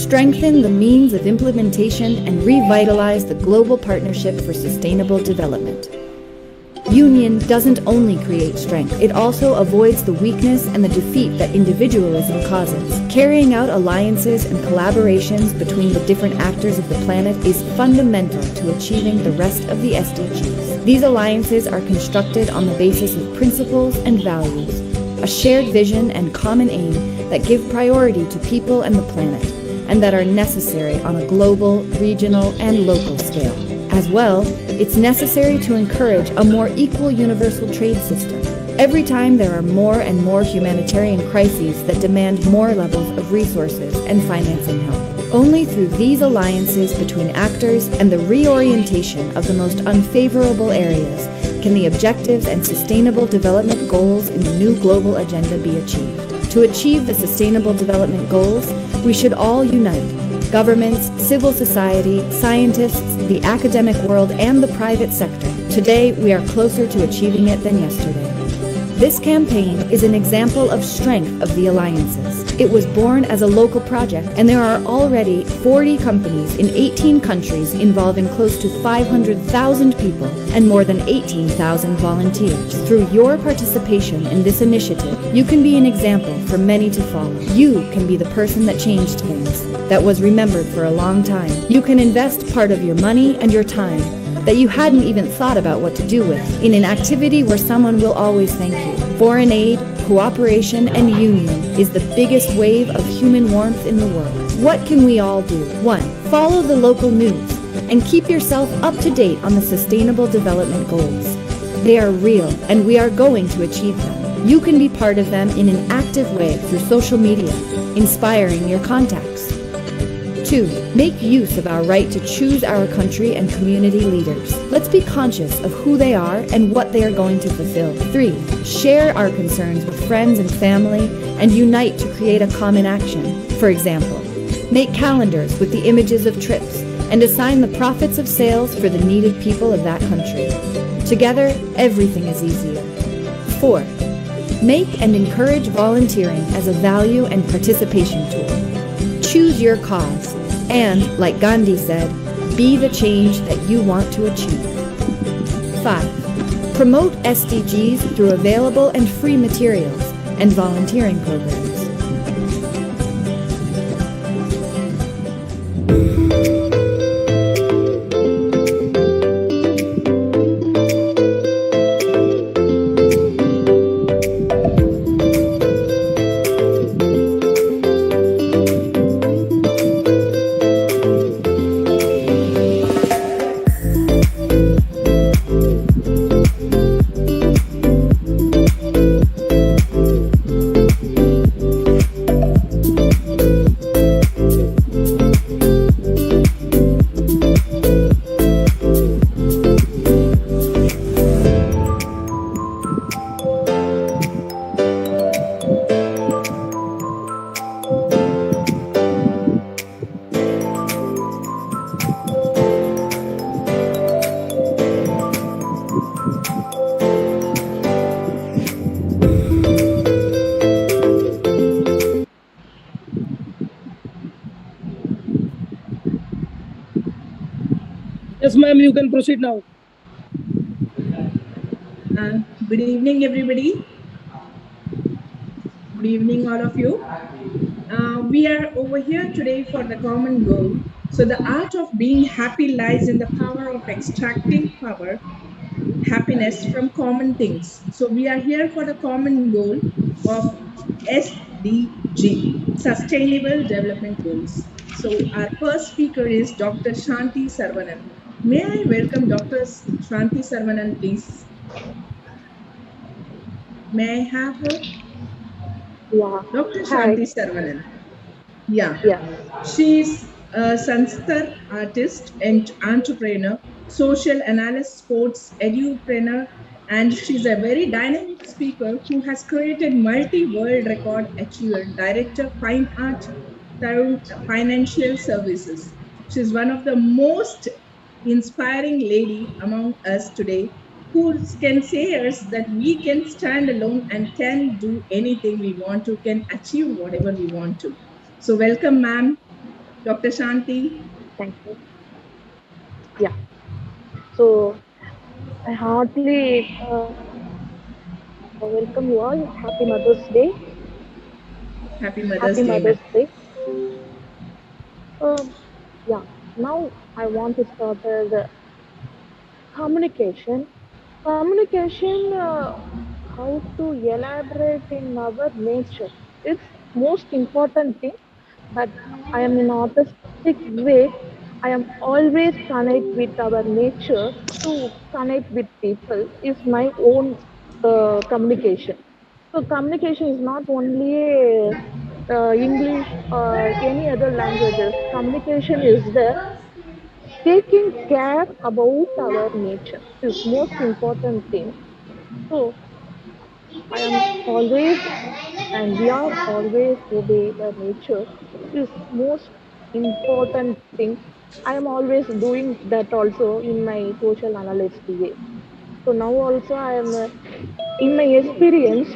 strengthen the means of implementation, and revitalize the global partnership for sustainable development. Union doesn't only create strength, it also avoids the weakness and the defeat that individualism causes. Carrying out alliances and collaborations between the different actors of the planet is fundamental to achieving the rest of the SDGs. These alliances are constructed on the basis of principles and values, a shared vision and common aim that give priority to people and the planet, and that are necessary on a global, regional, and local scale. As well, it's necessary to encourage a more equal universal trade system. Every time there are more and more humanitarian crises that demand more levels of resources and financing help. Only through these alliances between actors and the reorientation of the most unfavorable areas can the objectives and sustainable development goals in the new global agenda be achieved. To achieve the sustainable development goals, we should all unite. Governments, civil society, scientists, the academic world, and the private sector. Today, we are closer to achieving it than yesterday. This campaign is an example of strength of the alliances. It was born as a local project, and there are already 40 companies in 18 countries involving close to 500,000 people and more than 18,000 volunteers. Through your participation in this initiative, you can be an example for many to follow. You can be the person that changed things, that was remembered for a long time. You can invest part of your money and your time that you hadn't even thought about what to do with in an activity where someone will always thank you. Foreign aid, cooperation, and union is the biggest wave of human warmth in the world. What can we all do? 1. Follow the local news and keep yourself up to date on the Sustainable Development Goals. They are real, and we are going to achieve them. You can be part of them in an active way through social media, inspiring your contacts. 2. Make use of our right to choose our country and community leaders. Let's be conscious of who they are and what they are going to fulfill. 3. Share our concerns with friends and family and unite to create a common action. For example, make calendars with the images of trips and assign the profits of sales for the needed people of that country. Together, everything is easier. 4. Make and encourage volunteering as a value and participation tool. Choose your cause, and, like Gandhi said, be the change that you want to achieve. 5. Promote SDGs through available and free materials and volunteering programs. Yes, ma'am, you can proceed now. Good evening, everybody. Good evening, all of you. We are over here today for the common goal. So the art of being happy lies in the power of extracting happiness from common things. So we are here for the common goal of SDG, Sustainable Development Goals. So our first speaker is Dr. Shanti Sarvanan. May I welcome Dr. Shanti Sarvanan, please? May I have her? Yeah. Dr. Hi. Shanti Sarvanan. Yeah. She is a Sanstar artist and entrepreneur, social analyst, sports edupreneur, and she's a very dynamic speaker who has created multi-world record achiever, director, fine art, financial services. She's one of the most inspiring lady among us today who can say us that we can stand alone and can do anything we want to, can achieve whatever we want to. So welcome, ma'am. Dr. Shanti. Thank you. Yeah. So I heartily welcome you all. Happy Mother's Day. Happy Happy Mother's Day, Mother's ma'am. Day. Yeah. Now I want to start the communication. Communication, how to elaborate in our nature. It's most important thing, but I am in autistic way. I am always connect with our nature to connect with people is my own communication. So communication is not only English or any other languages. Communication is the taking care about our nature is most important thing. So I am always and we are always obey the nature is most important thing. I am always doing that also in my social analyst way. So now also I am in my experience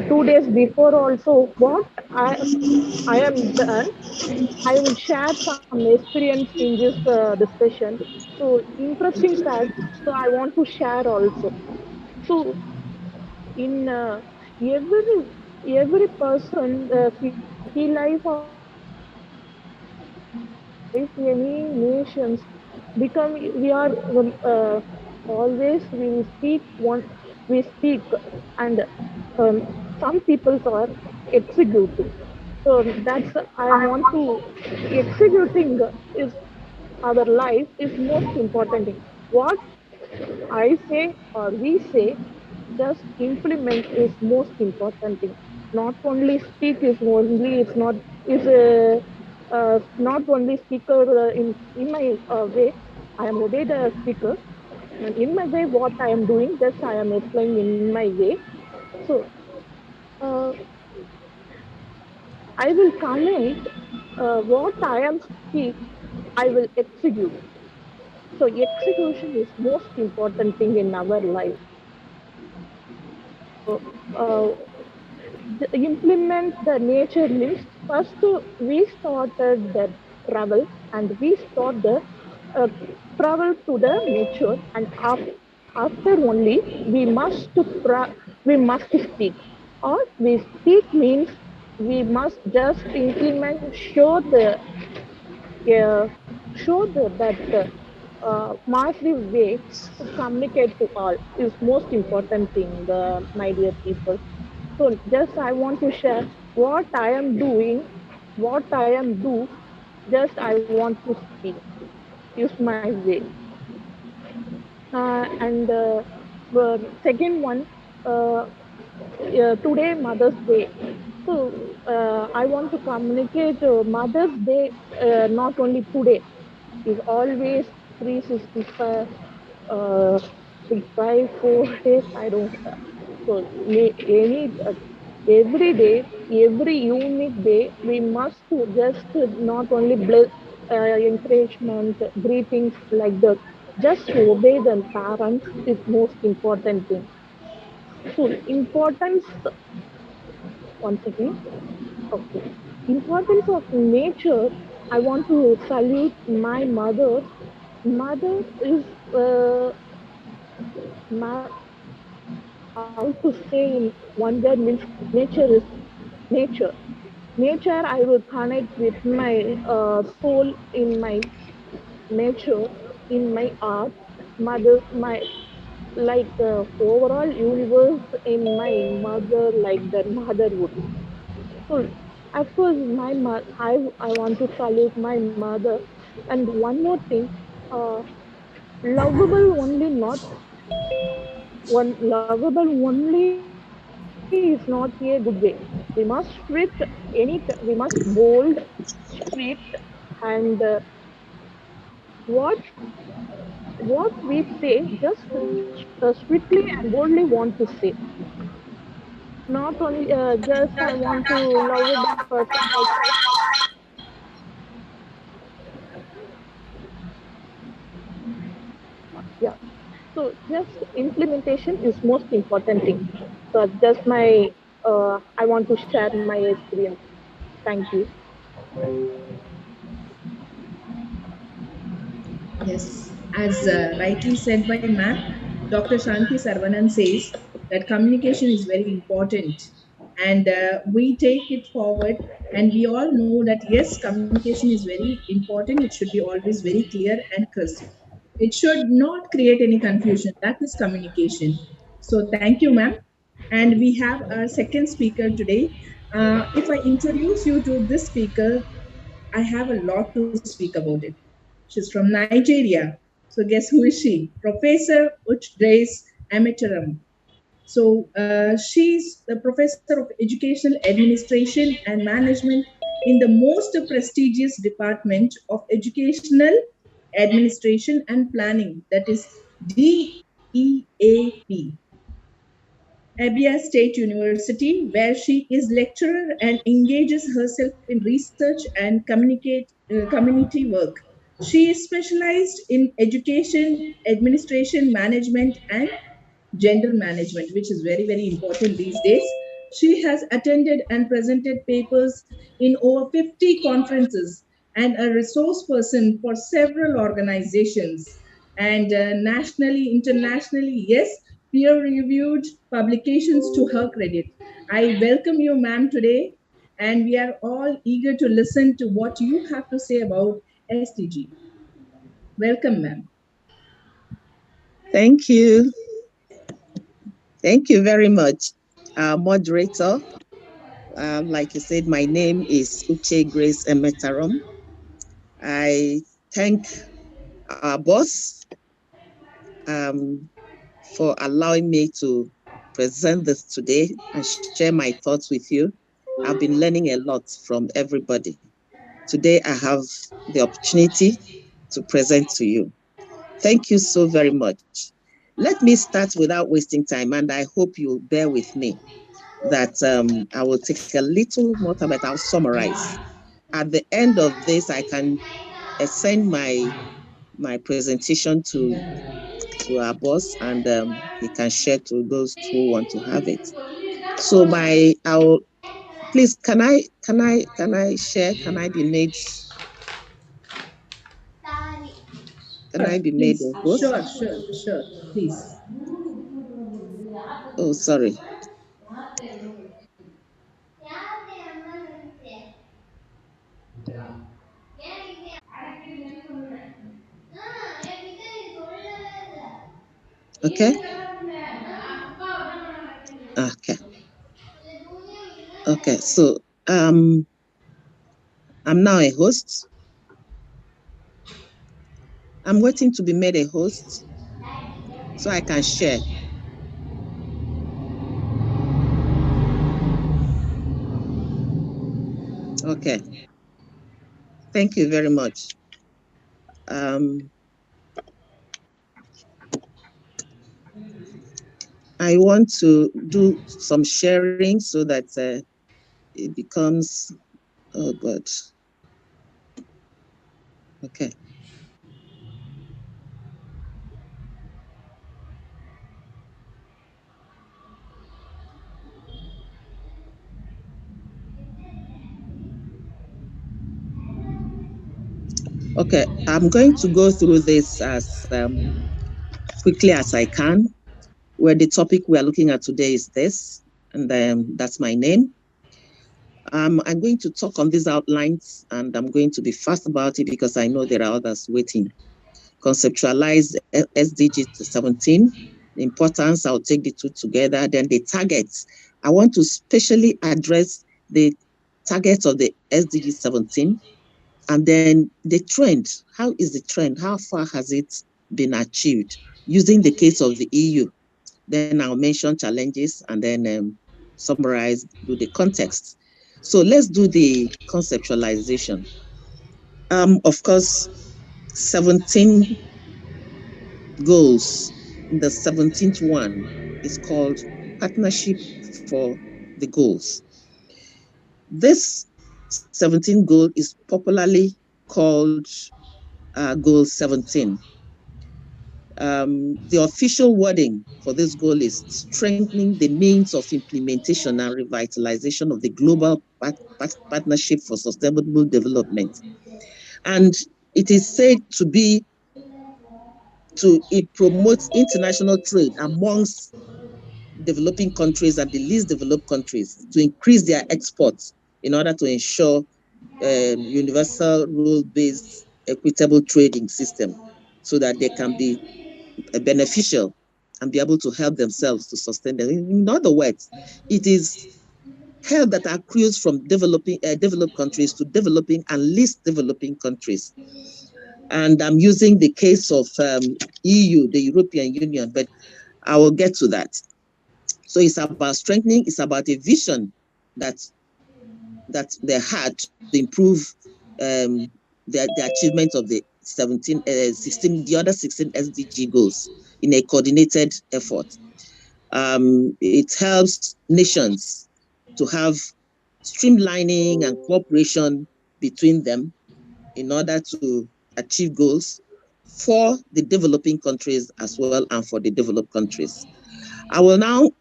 2 days before also what I am done. I will share some experience in this discussion. So interesting fact. So I want to share also. So in every person city life or life any nations become we are always we will speak one we speak and um, some people are executing. So that's I want to executing is our life is most important thing. What I say or we say, just implement is most important thing. Not only speak is only it's not is not only speaker in my way. I am obey the speaker and in my way what I am doing. Just I am explaining in my way. So uh, I will connect what I am speak. I will execute. So execution is most important thing in our life. So implement the nature means first we started the travel and we start the uh, travel to the nature and after only we must we must speak or we speak means we must just implement uh, show that massive way to communicate to all is most important thing, my dear people. So just I want to share what I am doing, what I am do. Just I want to speak. Is my way. And second one, today Mother's Day. So I want to communicate Mother's Day not only today is always 365 uh, 4 days. I don't. So any every day, every unique day, we must to just not only bless, encouragement, greetings like that. Just obey the parents is most important thing. So importance once again. Okay. Importance of nature. I want to salute my mother. Mother is how to say in one word means nature is nature. Nature, I will connect with my soul in my nature, in my art. Mother, my like overall universe in my mother, like the motherhood. So, of course, I want to salute my mother. And one more thing, uh, lovable only not one lovable only is not a good way. We must strict we must bold, strict, and what what we say just strictly and boldly want to say. Not only just I want to lovable person also. Yeah. So just implementation is most important thing. So just my I want to share my experience. Thank you. Yes, as rightly said by ma'am, Dr. Shanti Sarvanan says that communication is very important, and we take it forward. And we all know that yes, communication is very important. It should be always very clear and crisp. It should not create any confusion. That is communication. So thank you, ma'am. And we have a second speaker today. If I introduce you to this speaker, I have a lot to speak about it. She's from Nigeria. So guess who is she? Professor Uchdace Amitaram. So she's the professor of educational administration and management in the most prestigious department of educational administration and planning, that is DEAP. Abia State University, where she is lecturer and engages herself in research and community work. She is specialized in education, administration, management, and gender management, which is very, very important these days. She has attended and presented papers in over 50 conferences and a resource person for several organizations and nationally, internationally, yes, peer reviewed publications to her credit. I welcome you, ma'am, today, and we are all eager to listen to what you have to say about SDG. Welcome, ma'am. Thank you. Thank you very much, moderator. Like you said, my name is Uche Grace Emetarom. I thank our boss for allowing me to present this today and share my thoughts with you. I've been learning a lot from everybody. Today, I have the opportunity to present to you. Thank you so very much. Let me start without wasting time, and I hope you'll bear with me that I will take a little more time, but I'll summarize. At the end of this, I can send my presentation to our boss, and he can share to those who want to have it. So please, can I share? Can I be made? Can I be made a host? Sure, please. Oh, sorry. Okay. Okay. Okay. So I'm now a host. I'm waiting to be made a host so I can share. Okay. Thank you very much. I want to do some sharing so that it becomes, oh God. Okay. Okay, I'm going to go through this as quickly as I can, where the topic we are looking at today is this, and that's my name. I'm going to talk on these outlines, and I'm going to be fast about it because I know there are others waiting. Conceptualize SDG 17, the importance, I'll take the two together, then the targets. I want to specially address the targets of the SDG 17, and then the trend. How is the trend? How far has it been achieved? Using the case of the EU, then I'll mention challenges and then summarize, do the context. So let's do the conceptualization. Of course, 17 goals. The 17th one is called Partnership for the Goals. This 17th goal is popularly called Goal 17. The official wording for this goal is strengthening the means of implementation and revitalization of the global partnership for sustainable development. And it is said to be it promotes international trade amongst developing countries and the least developed countries to increase their exports in order to ensure universal rule-based equitable trading system so that they can be beneficial and be able to help themselves to sustain them. In other words, it is help that accrues from developed countries to developing and least developing countries. And I'm using the case of EU, the European Union, but I will get to that. So it's about strengthening, it's about a vision that they had to improve the achievement of the 16 SDG goals in a coordinated effort. It helps nations to have streamlining and cooperation between them in order to achieve goals for the developing countries as well and for the developed countries. I will now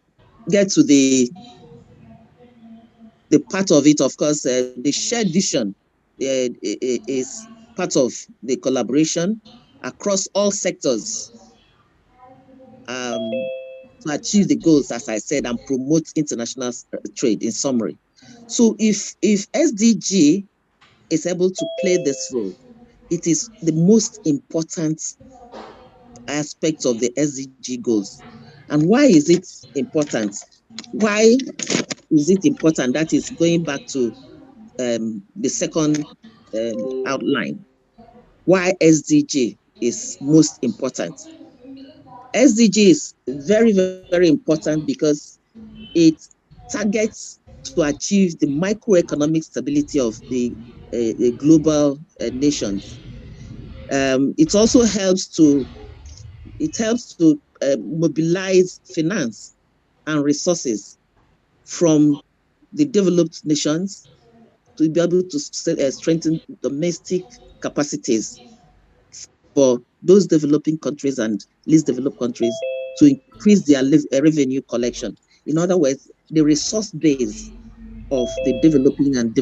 get to the part of it. Of course, the shared vision is part of the collaboration across all sectors to achieve the goals, as I said, and promote international trade in summary. So if SDG is able to play this role, it is the most important aspect of the SDG goals. And why is it important? Why is it important? That is going back to the second outline. Why SDG is most important. SDG is very, very important because it targets to achieve the microeconomic stability of the global nations. It also helps to mobilize finance and resources from the developed nations to be able to strengthen domestic capacities for those developing countries and least developed countries to increase their revenue collection. In other words, the resource base of the developing and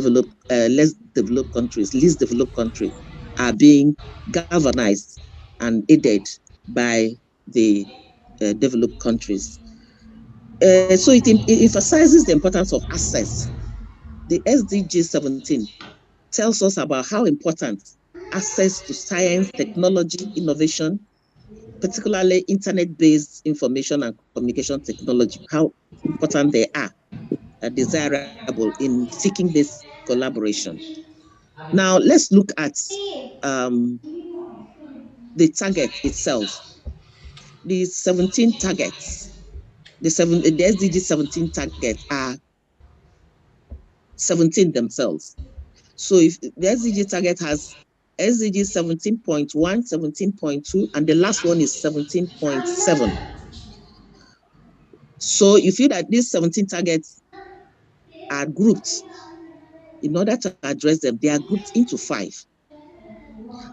less developed countries, least developed countries, are being galvanized and aided by the developed countries. So it emphasizes the importance of access. The SDG 17 tells us about how important access to science, technology, innovation, particularly internet-based information and communication technology, how important they are desirable in seeking this collaboration. Now, let's look at the target itself. The 17 targets, the SDG 17 targets are 17 themselves. So if the SDG target has SDG 17.1, 17.2, and the last one is 17.7. So you feel that these 17 targets are grouped. In order to address them, they are grouped into 5.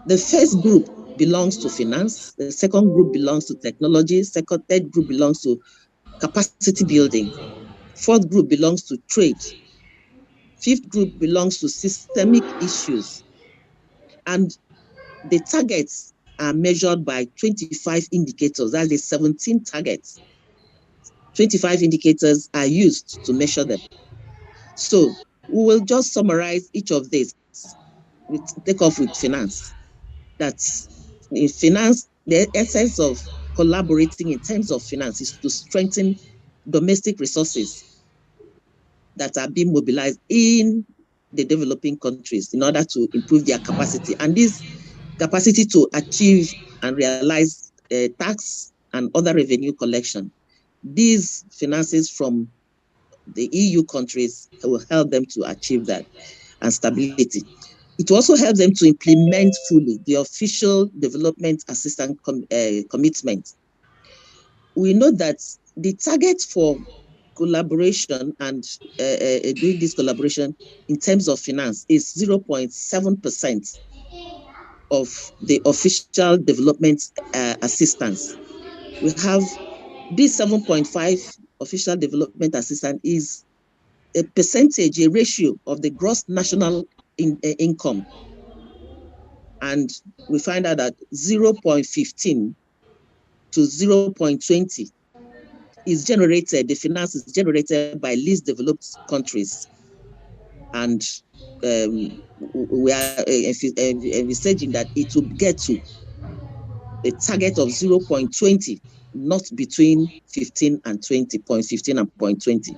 The first group belongs to finance, the second group belongs to technology, third group belongs to capacity building, fourth group belongs to trade, fifth group belongs to systemic issues, and the targets are measured by 25 indicators. That's the 17 targets. 25 indicators are used to measure them. So we will just summarize each of these. We take off with finance. That's in finance, the essence of collaborating in terms of finance is to strengthen domestic resources that are being mobilized in the developing countries in order to improve their capacity. And this capacity to achieve and realize tax and other revenue collection. These finances from the EU countries will help them to achieve that and stability. It also helps them to implement fully the official development assistance commitment. We know that the target for collaboration and doing this collaboration in terms of finance is 0.7% of the official development assistance. We have this 7.5 official development assistance is a percentage, a ratio of the gross national income. And we find out that 0.15 to 0.20 is generated, the finance is generated by least developed countries. And we are envisaging that it will get to a target of 0.20, not between 15 and 20, 0.15 and 0.20,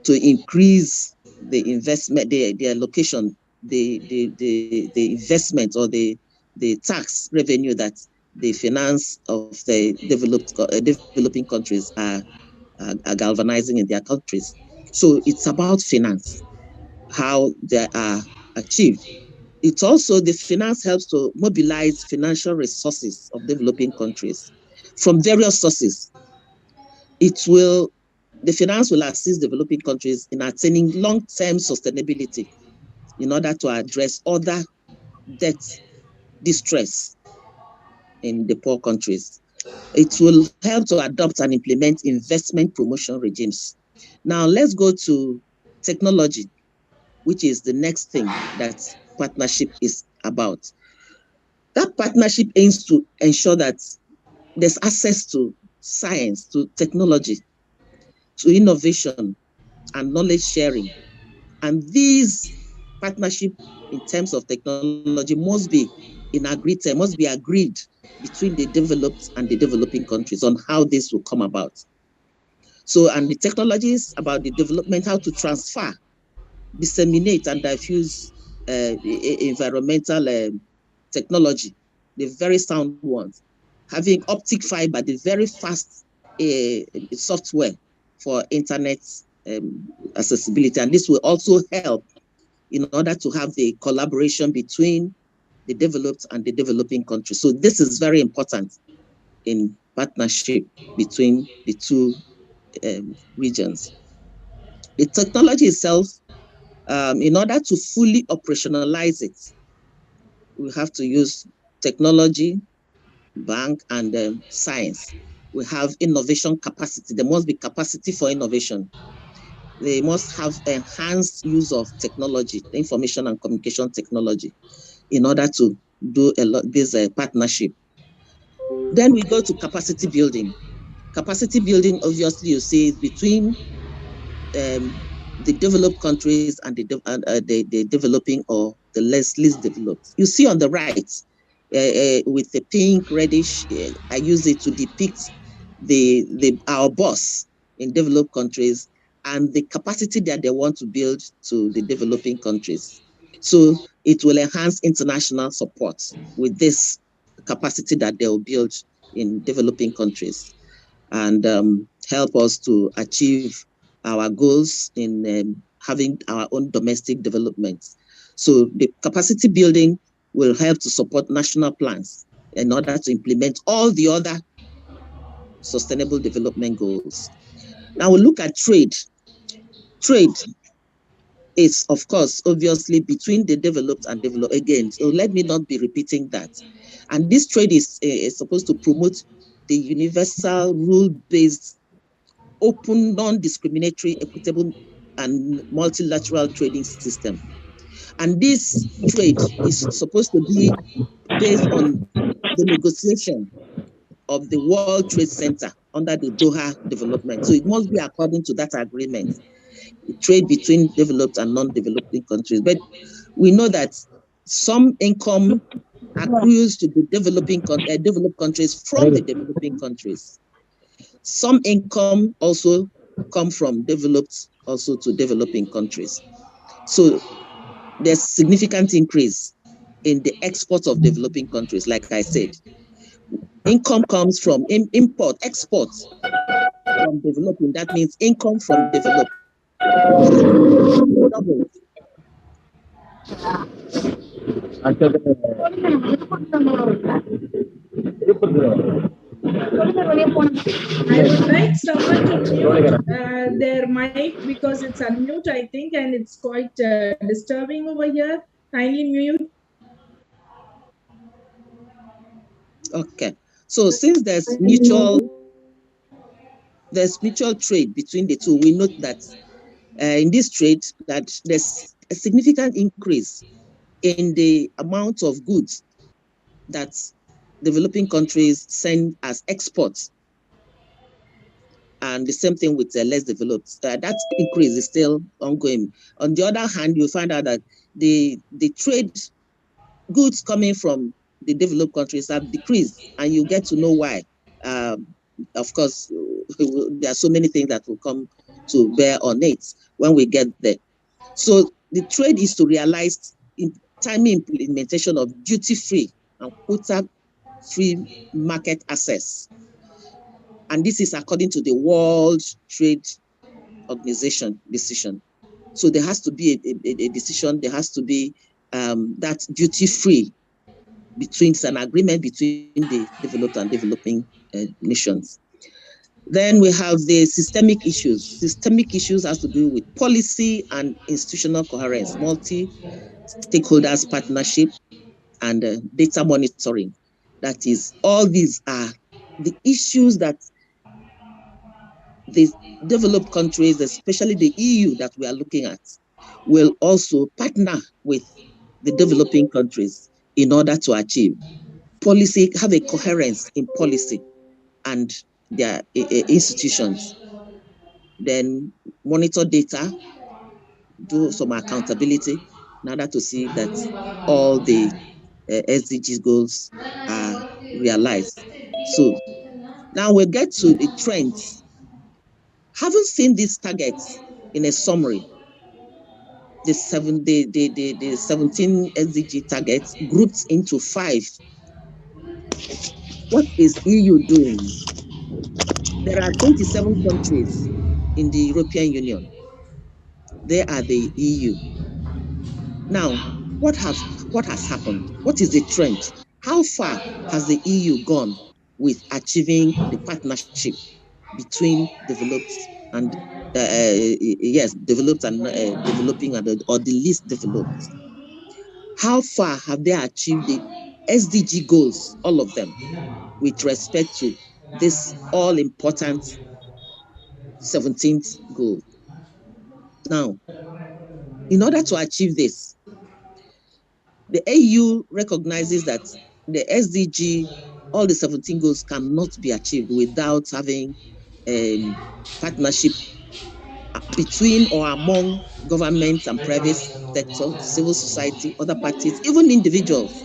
to increase the investment, the allocation, the investment or the tax revenue that the finance of the developing countries are galvanizing in their countries. So it's about finance, how they are achieved. It's also, the finance helps to mobilize financial resources of developing countries from various sources. The finance will assist developing countries in attaining long-term sustainability in order to address other debt distress in the poor countries. It will help to adopt and implement investment promotion regimes. Now let's go to technology, which is the next thing that partnership is about. That partnership aims to ensure that there's access to science, to technology, to innovation and knowledge sharing. And these partnership in terms of technology must be agreed between the developed and the developing countries on how this will come about. So, and the technology is about the development, how to transfer, disseminate and diffuse environmental technology, the very sound ones, having optic fiber, the very fast software for internet accessibility. And this will also help in order to have the collaboration between the developed and the developing countries. So this is very important in partnership between the two regions. The technology itself, in order to fully operationalize it, we have to use technology, bank, and science. We have innovation capacity. There must be capacity for innovation. They must have enhanced use of technology, information and communication technology, in order to do this partnership. Then we go to capacity building. Capacity building, obviously, you see, is between the developed countries and the developing or the least developed. You see on the right, with the pink, reddish, I use it to depict our boss in developed countries and the capacity that they want to build to the developing countries. So it will enhance international support with this capacity that they will build in developing countries and help us to achieve our goals in having our own domestic development. So the capacity building will help to support national plans in order to implement all the other sustainable development goals. Now we look at trade. Trade is, of course, obviously between the developed and developed again. So let me not be repeating that. And this trade is supposed to promote the universal rule-based, open, non-discriminatory, equitable, and multilateral trading system. And this trade is supposed to be based on the negotiation of the World Trade Center under the Doha development. So it must be according to that agreement, trade between developed and non-developing countries. But we know that some income accrues to the developed countries from the developing countries. Some income also come from developed also to developing countries. So there's significant increase in the exports of developing countries, like I said. Income comes from exports from developing. That means income from developed. I would like someone to mute their mic because it's unmute, I think, and it's quite disturbing over here. Kindly mute. Okay. So since there's mutual trade between the two, we note that in this trade that there's a significant increase in the amount of goods that developing countries send as exports. And the same thing with less developed. That increase is still ongoing. On the other hand, you find out that the trade goods coming from the developed countries have decreased, and you get to know why. Of course, there are so many things that will come to bear on it when we get there. So the trade is to realize timely implementation of duty-free and quota-free market access. And this is according to the World Trade Organization decision. So there has to be a decision, there has to be that duty-free between an agreement between the developed and developing nations. Then we have the systemic issues. Systemic issues has to do with policy and institutional coherence, multi-stakeholders partnership, and data monitoring. That is, all these are the issues that the developed countries, especially the EU that we are looking at, will also partner with the developing countries in order to achieve policy, have a coherence in policy and their institutions. Then monitor data, do some accountability in order to see that all the SDG goals are realized. So now we'll get to the trends. Having seen these targets in a summary, the 17 SDG targets grouped into 5. What is EU doing? There are 27 countries in the European Union. They are the EU. Now, what has happened? What is the trend? How far has the EU gone with achieving the partnership between developed and developed and developing, or the least developed? How far have they achieved the SDG goals, all of them, with respect to this all-important 17th goal? Now, in order to achieve this, the AU recognizes that the SDG, all the 17 goals, cannot be achieved without having partnership between or among governments and private sector, civil society, other parties, even individuals,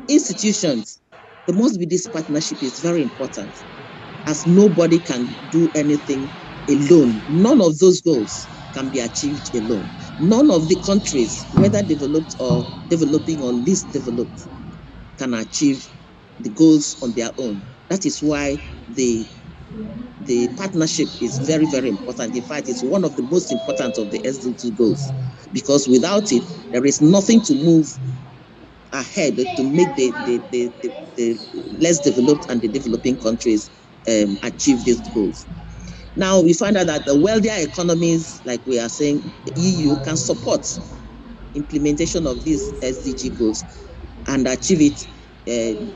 institutions. There must be this partnership. Is very important, as nobody can do anything alone. None of those goals can be achieved alone. None of the countries, whether developed or developing or least developed, can achieve the goals on their own. That is why the partnership is very, very important. In fact, it's one of the most important of the SDG goals, because without it, there is nothing to move ahead to make the less developed and the developing countries achieve these goals. Now, we find out that the wealthier economies, like we are saying, the EU can support implementation of these SDG goals and achieve it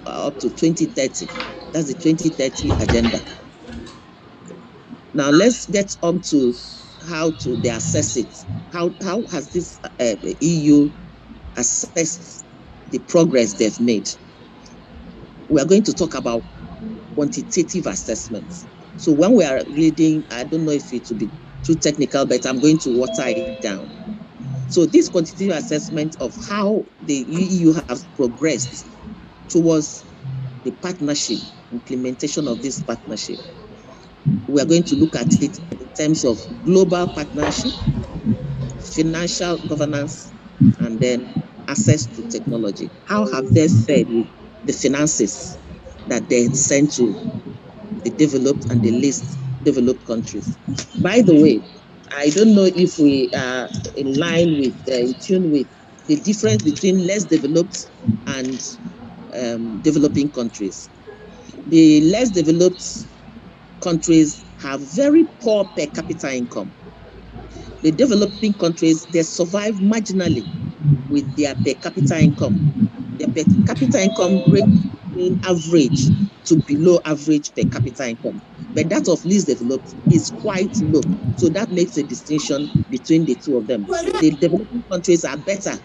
up to 2030. That's the 2030 agenda. Now, let's get on to how they assess it. How has this EU assessed the progress they've made? We are going to talk about quantitative assessments. So when we are reading, I don't know if it will be too technical, but I'm going to water it down. So this quantitative assessment of how the EU has progressed towards the partnership, implementation of this partnership. We are going to look at it in terms of global partnership, financial governance, and then access to technology. How have they fared with the finances that they send to the developed and the least developed countries? By the way, I don't know if we are in line with, in tune with the difference between less developed and developing countries. The less developed countries have very poor per capita income. The developing countries, they survive marginally with their per capita income. Their per capita income ranges between average to below average per capita income. But that of least developed is quite low. So that makes a distinction between the two of them. The developing countries are better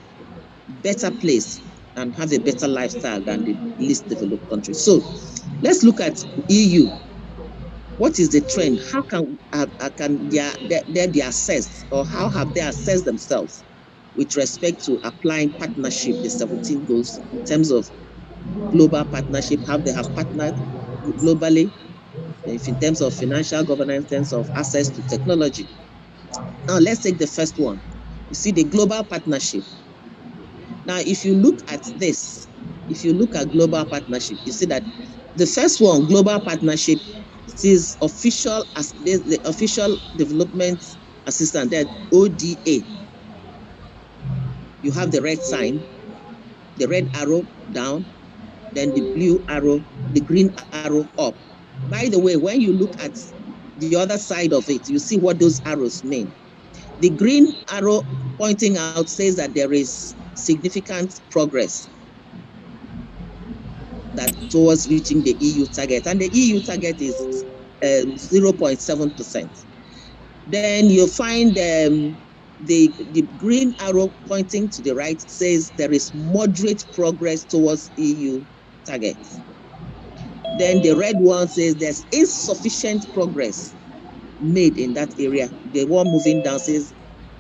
placed and have a better lifestyle than the least developed countries. So let's look at EU. What is the trend? How can they be assessed, or how have they assessed themselves with respect to applying partnership, the 17 goals, in terms of global partnership, how they have partnered globally, if in terms of financial governance, in terms of access to technology. Now, let's take the first one. You see the global partnership. Now, if you look at this, if you look at global partnership, you see that the first one, global partnership, is official as the official development assistant, that ODA. You have the red sign, the red arrow down, then the blue arrow, the green arrow up. By the way, when you look at the other side of it, you see what those arrows mean. The green arrow pointing out says that there is significant progress that towards reaching the EU target, and the EU target is 0.7%. Then you find the green arrow pointing to the right says there is moderate progress towards EU targets. Then the red one says there's insufficient progress made in that area. The one moving down says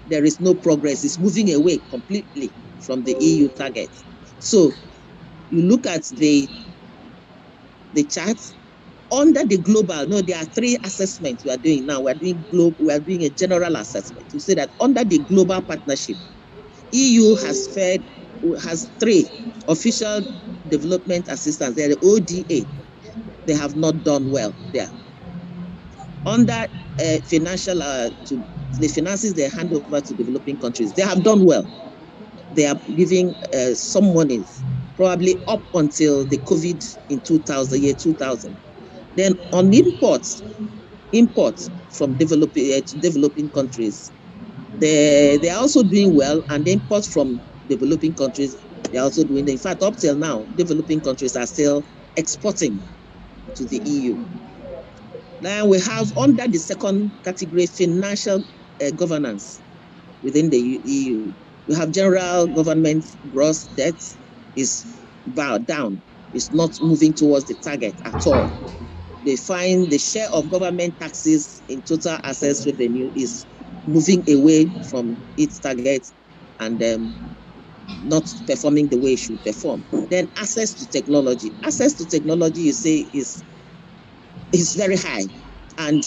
there is no progress. It's moving away completely from the EU target. So you look at the charts under the global. No, there are 3 assessments we are doing now. We are doing a general assessment to say that under the global partnership, EU has 3 official development assistants. They're the ODA. They have not done well there. Under financial, the finances they hand over to developing countries, they have done well. They are giving some monies, probably up until the COVID in 2000. Then on imports from developing countries, they are also doing well, and the imports from developing countries, they are also doing. In fact, up till now, developing countries are still exporting to the EU. Now we have under the second category, financial governance within the EU. We have general government gross debt is down. It's not moving towards the target at all. They find the share of government taxes in total assessed revenue is moving away from its target and not performing the way it should perform. Then access to technology. Access to technology, you say, is very high. And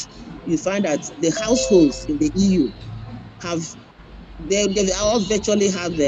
you find that the households in the EU have, they all virtually have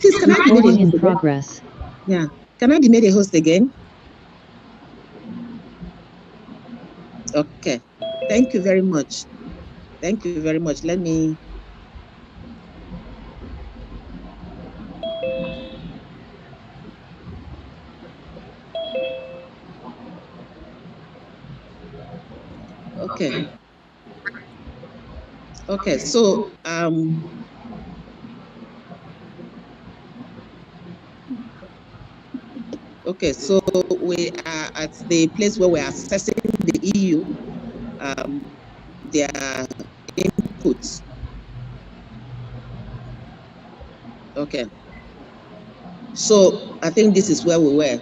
Please, can I be made a host progress? Yeah. Can I be made a host again? Okay. Thank you very much. Thank you very much. Let me. Okay. Okay. So Okay, so we are at the place where we're assessing the EU, their inputs. Okay. So I think this is where we were.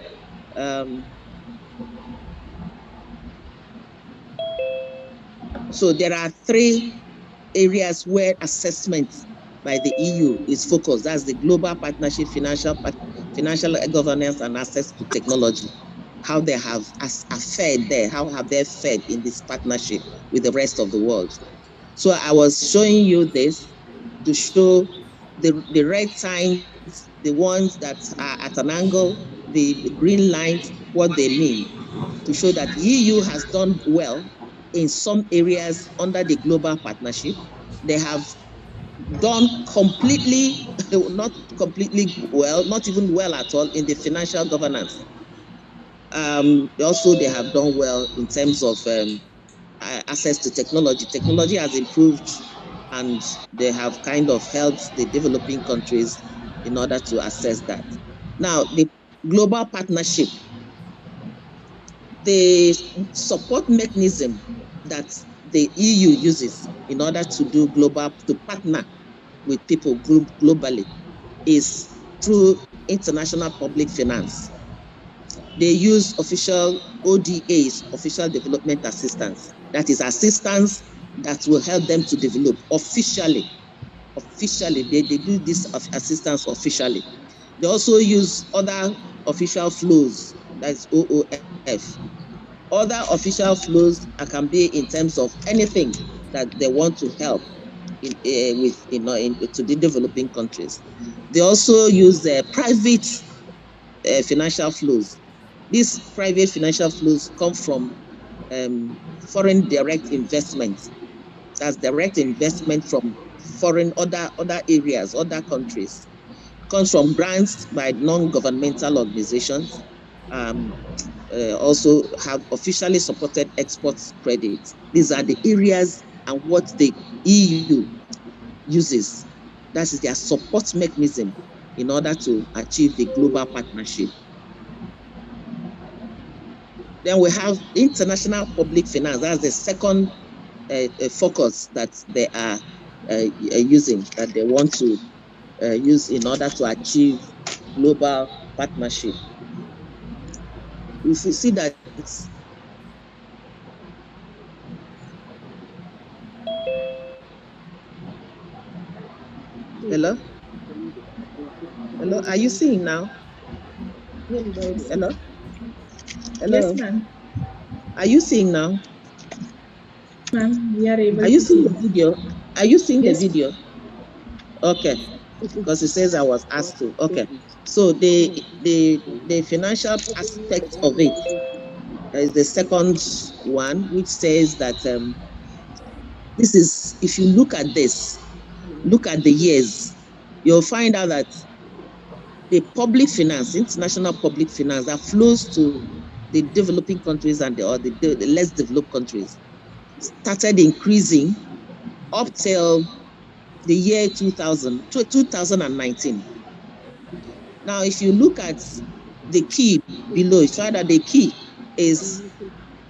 So there are three areas where assessment by the EU is focused. That's the global partnership, financial governance, and access to technology. How they have fared there, how have they fared in this partnership with the rest of the world. So I was showing you this to show the red signs, the ones that are at an angle, the green lines, what they mean, to show that EU has done well in some areas under the global partnership. They have done completely, not completely well, not even well at all in the financial governance. Also, they have done well in terms of access to technology. Technology has improved, and they have kind of helped the developing countries in order to assess that. Now, the global partnership, the support mechanism that the EU uses in order to do to partner with people globally is through international public finance. They use official ODAs, official development assistance. That is assistance that will help them to develop officially. Officially, they do this assistance officially. They also use other official flows, that's OOF. Other official flows can be in terms of anything that they want to help to the developing countries. They also use private financial flows. These private financial flows come from foreign direct investment. That's direct investment from foreign other areas, other countries. Comes from grants by non-governmental organizations. Also have officially supported export credits. These are the areas and what the EU uses. That is their support mechanism in order to achieve the global partnership. Then we have international public finance. That's the second focus that they are using, that they want to use in order to achieve global partnership. If you see that hello? Hello, are you seeing now? Hello? Hello? Yes, ma'am. Are you seeing now? Ma'am, we are able Are you to seeing see. the video? Are you seeing Yes. the video? Okay, because it says I was asked to. Okay, so the financial aspect of it is the second one, which says that this is, if you look at this, look at the years, you'll find out that the public finance, international public finance that flows to the developing countries and the less developed countries started increasing up till the year 2019. Now, if you look at the key below, you find that the key is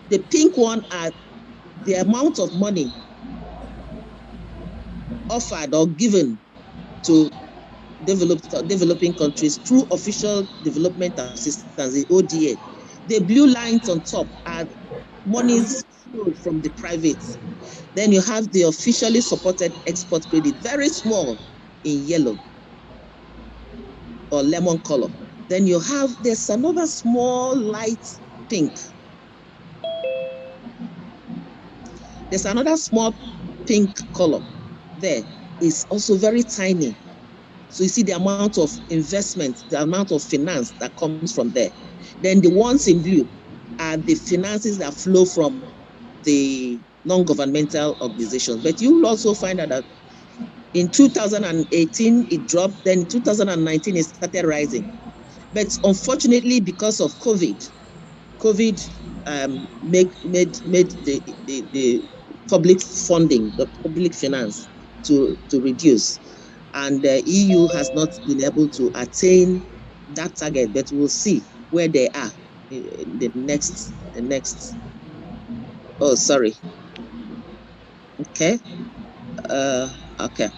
the pink one are the amount of money offered or given to developing countries through official development assistance, the ODA. The blue lines on top are monies flowed from the private. Then you have the officially supported export credit, very small in yellow or lemon color. Then you have, there's another small light pink. There's another small pink color there. It's also very tiny. So you see the amount of investment, the amount of finance that comes from there. Then the ones in blue are the finances that flow from the non-governmental organizations. But you will also find out that in 2018, it dropped. Then in 2019, it started rising. But unfortunately, because of COVID made the public funding, the public finance to reduce. And the EU has not been able to attain that target, but we'll see where they are. The next, oh, sorry. Okay. Okay.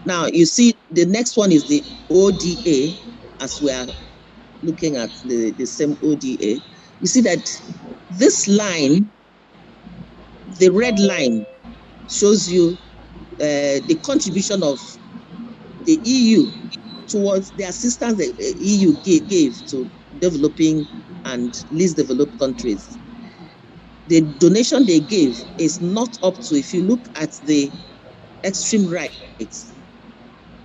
Now you see the next one is the ODA, as we are looking at the same ODA. You see that this line, the red line, shows you the contribution of the EU towards the assistance the EU gave to developing and least developed countries. The donation they gave is not up to, if you look at the extreme right,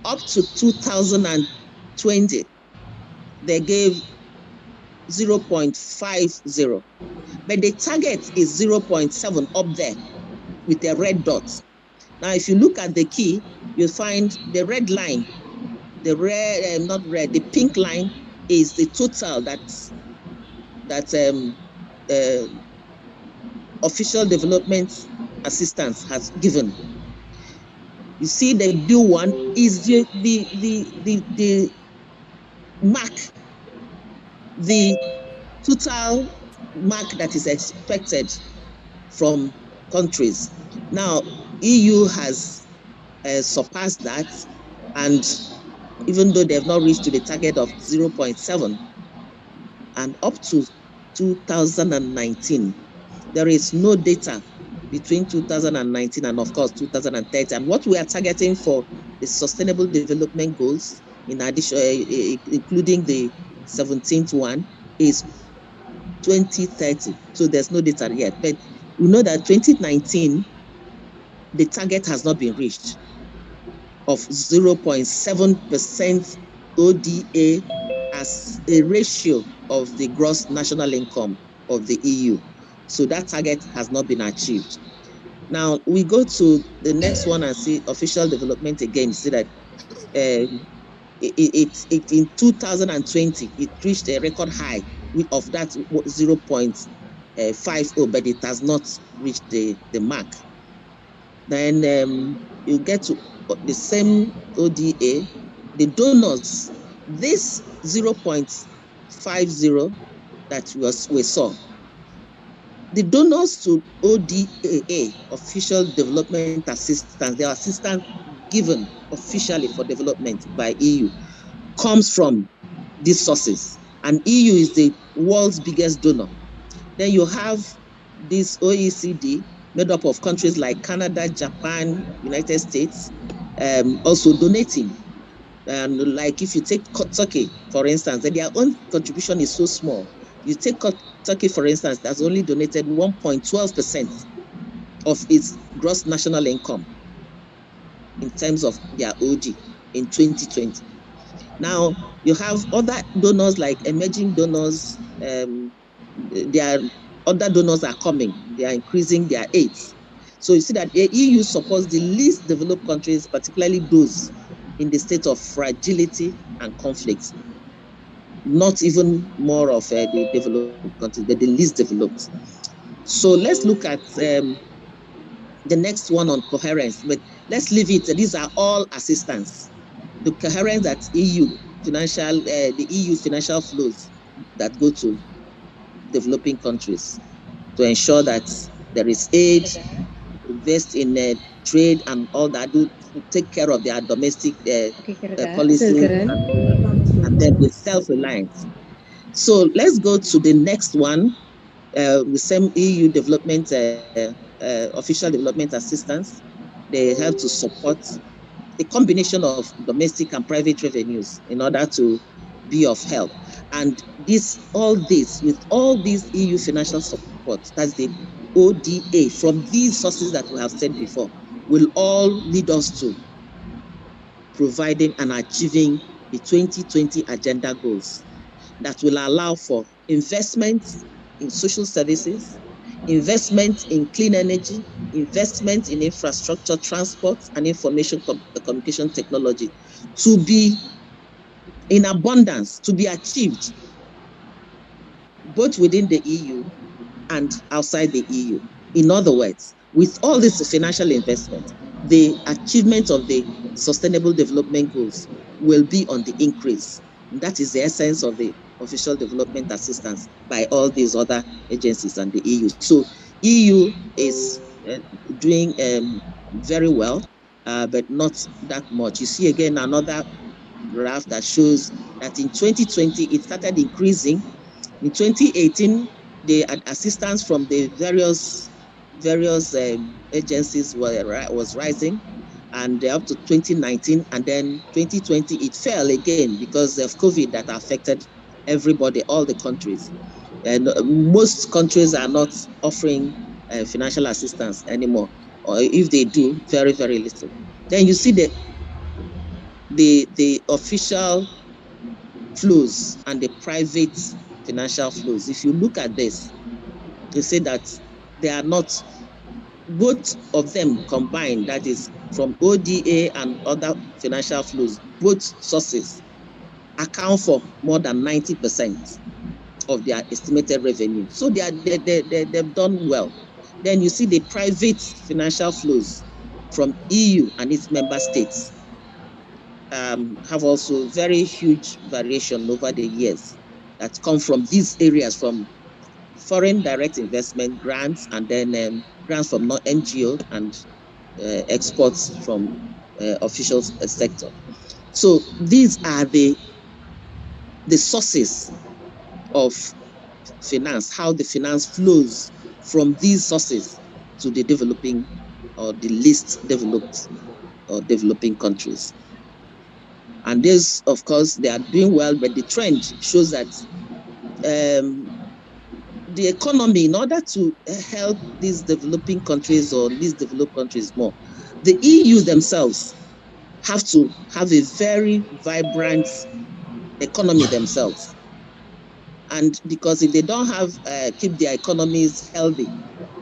up to 2020, they gave 0.50, but the target is 0.7 up there with a red dot. Now, if you look at the key, you'll find the red line, the red, not red, the pink line is the total that official development assistance has given. You see, the blue one is the mark, the total mark that is expected from countries. Now, EU has surpassed that, and even though they have not reached to the target of 0.7, and up to 2019, there is no data between 2019 and, of course, 2030. And what we are targeting for the Sustainable Development Goals, in addition, including the 17th one, is 2030. So there's no data yet. But we know that 2019, the target has not been reached of 0.7% ODA as a ratio of the gross national income of the EU. So that target has not been achieved. Now we go to the next one and see official development again. See that in 2020, it reached a record high of that 0.50, but it has not reached the mark. Then you get to the same ODA, the donors, this 0.50 that we saw, the donors to ODA, Official Development Assistance, the assistance given officially for development by EU, comes from these sources. And EU is the world's biggest donor. Then you have this OECD, made up of countries like Canada, Japan, United States, also donating. And like if you take Turkey, for instance, then their own contribution is so small. You take Turkey, for instance, that's only donated 1.12% of its gross national income in terms of their OD in 2020. Now, you have other donors like emerging donors. Other donors are coming. They are increasing their aids. So you see that the EU supports the least developed countries, particularly those in the state of fragility and conflict. Not even more of the developed countries, but the least developed. So let's look at the next one on coherence, but let's leave it. These are all assistance. The coherence that the EU financial flows that go to developing countries to ensure that there is aid, invest in trade and all that, do take care of their domestic policy, and then with self-reliance. So let's go to the next one, the same EU development, official development assistance. They have to support a combination of domestic and private revenues in order to be of help. And with all these EU financial support, that's the ODA, from these sources that we have said before, will all lead us to providing and achieving the 2020 agenda goals that will allow for investments in social services, investment in clean energy, investment in infrastructure, transport, and information communication technology to be in abundance, to be achieved both within the EU and outside the EU. In other words, with all this financial investment, the achievement of the Sustainable Development Goals will be on the increase. And that is the essence of the official development assistance by all these other agencies and the EU. So EU is doing very well, but not that much. You see again another graph that shows that in 2020 it started increasing. In 2018, the assistance from the various agencies was rising, and up to 2019, and then 2020 it fell again because of COVID that affected everybody, all the countries. And most countries are not offering financial assistance anymore, or if they do, very, very little. Then you see the official flows and the private financial flows. If you look at this, you see that they are not, both of them combined, that is from ODA and other financial flows, both sources account for more than 90% of their estimated revenue. So they've done well. Then you see the private financial flows from EU and its member states have also very huge variation over the years that come from these areas, from foreign direct investment grants, and then grants from NGO and exports from official sector. So these are the sources of finance, how the finance flows from these sources to the developing or the least developed or developing countries. And this, of course, they are doing well, but the trend shows that the economy, in order to help these developing countries or least developed countries more, the EU themselves have to have a very vibrant economy themselves. And because if they don't have keep their economies healthy,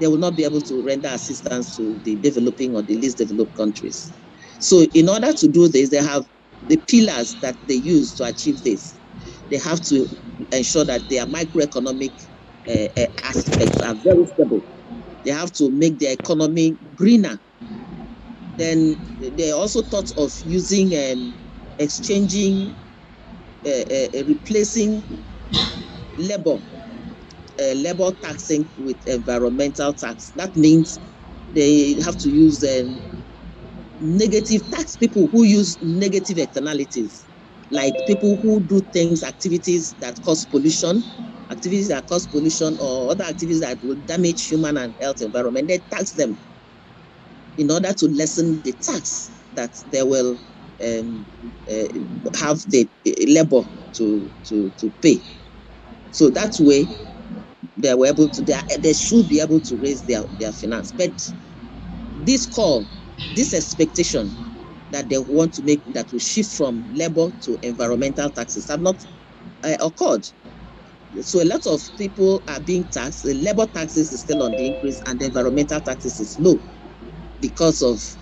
they will not be able to render assistance to the developing or the least developed countries. So in order to do this, they have the pillars that they use to achieve this. They have to ensure that their microeconomic aspects are very stable. They have to make their economy greener. Then they also thought of using exchanging, replacing labor taxing with environmental tax. That means they have to use negative tax people who use negative externalities, like people who do things, activities that cause pollution, or other activities that will damage human and health environment. They tax them in order to lessen the tax that they will have the labor to pay. So that way, they were able to, they should be able to raise their finance. But this call, this expectation that they want to make, that will shift from labor to environmental taxes, have not occurred. So a lot of people are being taxed. The labor taxes is still on the increase, and the environmental taxes is low because of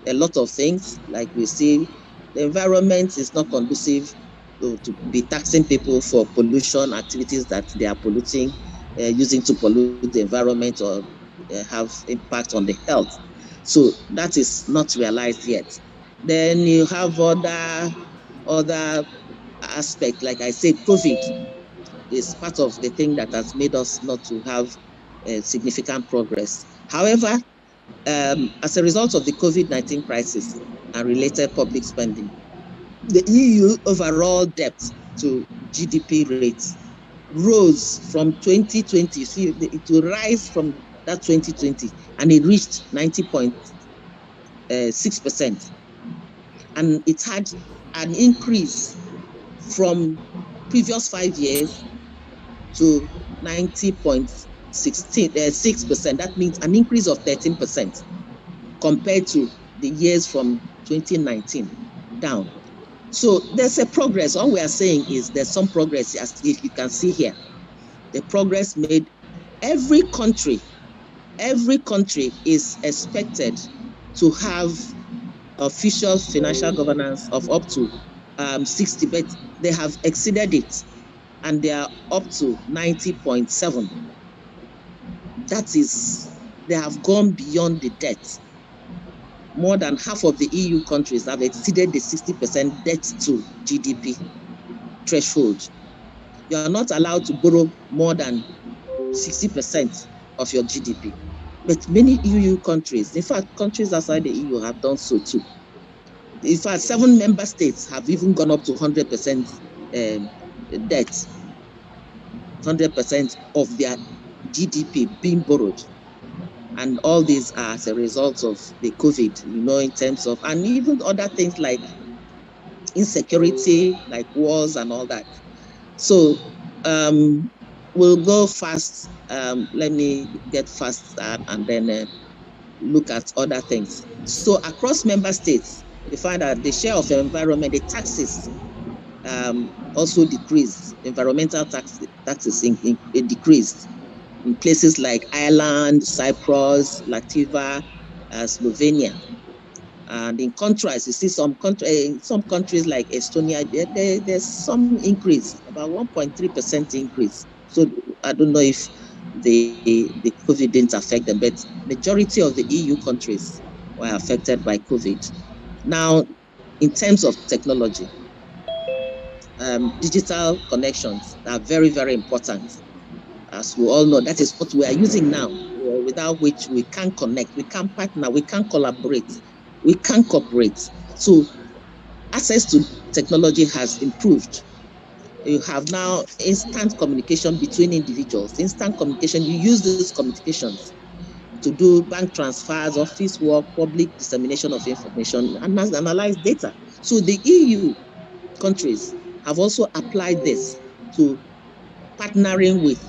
a lot of things. Like we see, the environment is not conducive to be taxing people for pollution activities that they are polluting, using to pollute the environment or have impact on the health. So that is not realized yet. Then you have other aspects, like I said, COVID is part of the thing that has made us not to have significant progress. However, as a result of the COVID-19 crisis and related public spending, the EU overall debt to GDP rates rose from 2020. See, it will rise from that 2020, and it reached 90.6%. And it had an increase from previous 5 years to 90.6%. That means an increase of 13% compared to the years from 2019 down. So there's a progress. All we are saying is there's some progress, as you can see here. The progress made. Every country is expected to have official financial governance of up to 60, but they have exceeded it, and they are up to 90.7. That is, they have gone beyond the debt. More than half of the EU countries have exceeded the 60% debt to GDP threshold. You are not allowed to borrow more than 60% of your GDP. But many EU countries, in fact, countries outside the EU have done so too. In fact, 7 member states have even gone up to 100% debt, 100% of their GDP being borrowed. And all these are as a result of the COVID, in terms of, and even other things like insecurity, like wars and all that. So we'll go fast. Let me get fast and then look at other things. So across member states, we find that the share of environment, the taxes also decreased. Environmental taxes decreased in places like Ireland, Cyprus, Latvia, Slovenia. And in contrast, you see some countries like Estonia, there's some increase, about 1.3% increase. So I don't know if the COVID didn't affect them, but majority of the EU countries were affected by COVID. Now, in terms of technology, digital connections are very, very important. As we all know, that is what we are using now, without which we can't connect, we can't partner, we can't collaborate, we can't cooperate. So access to technology has improved. You have now instant communication between individuals, instant communication. You use those communications to do bank transfers, office work, public dissemination of information, and analyze data. So the EU countries have also applied this to partnering with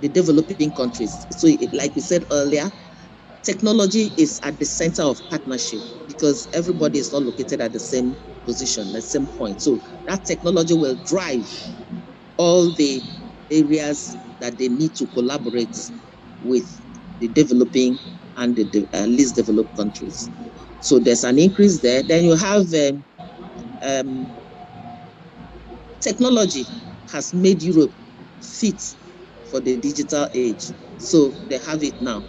the developing countries. So like we said earlier, technology is at the center of partnership because everybody is not located at the same position, the same point. So that technology will drive all the areas that they need to collaborate with the developing and the least developed countries. So there's an increase there. Then you have technology has made Europe fit for the digital age. So they have it now.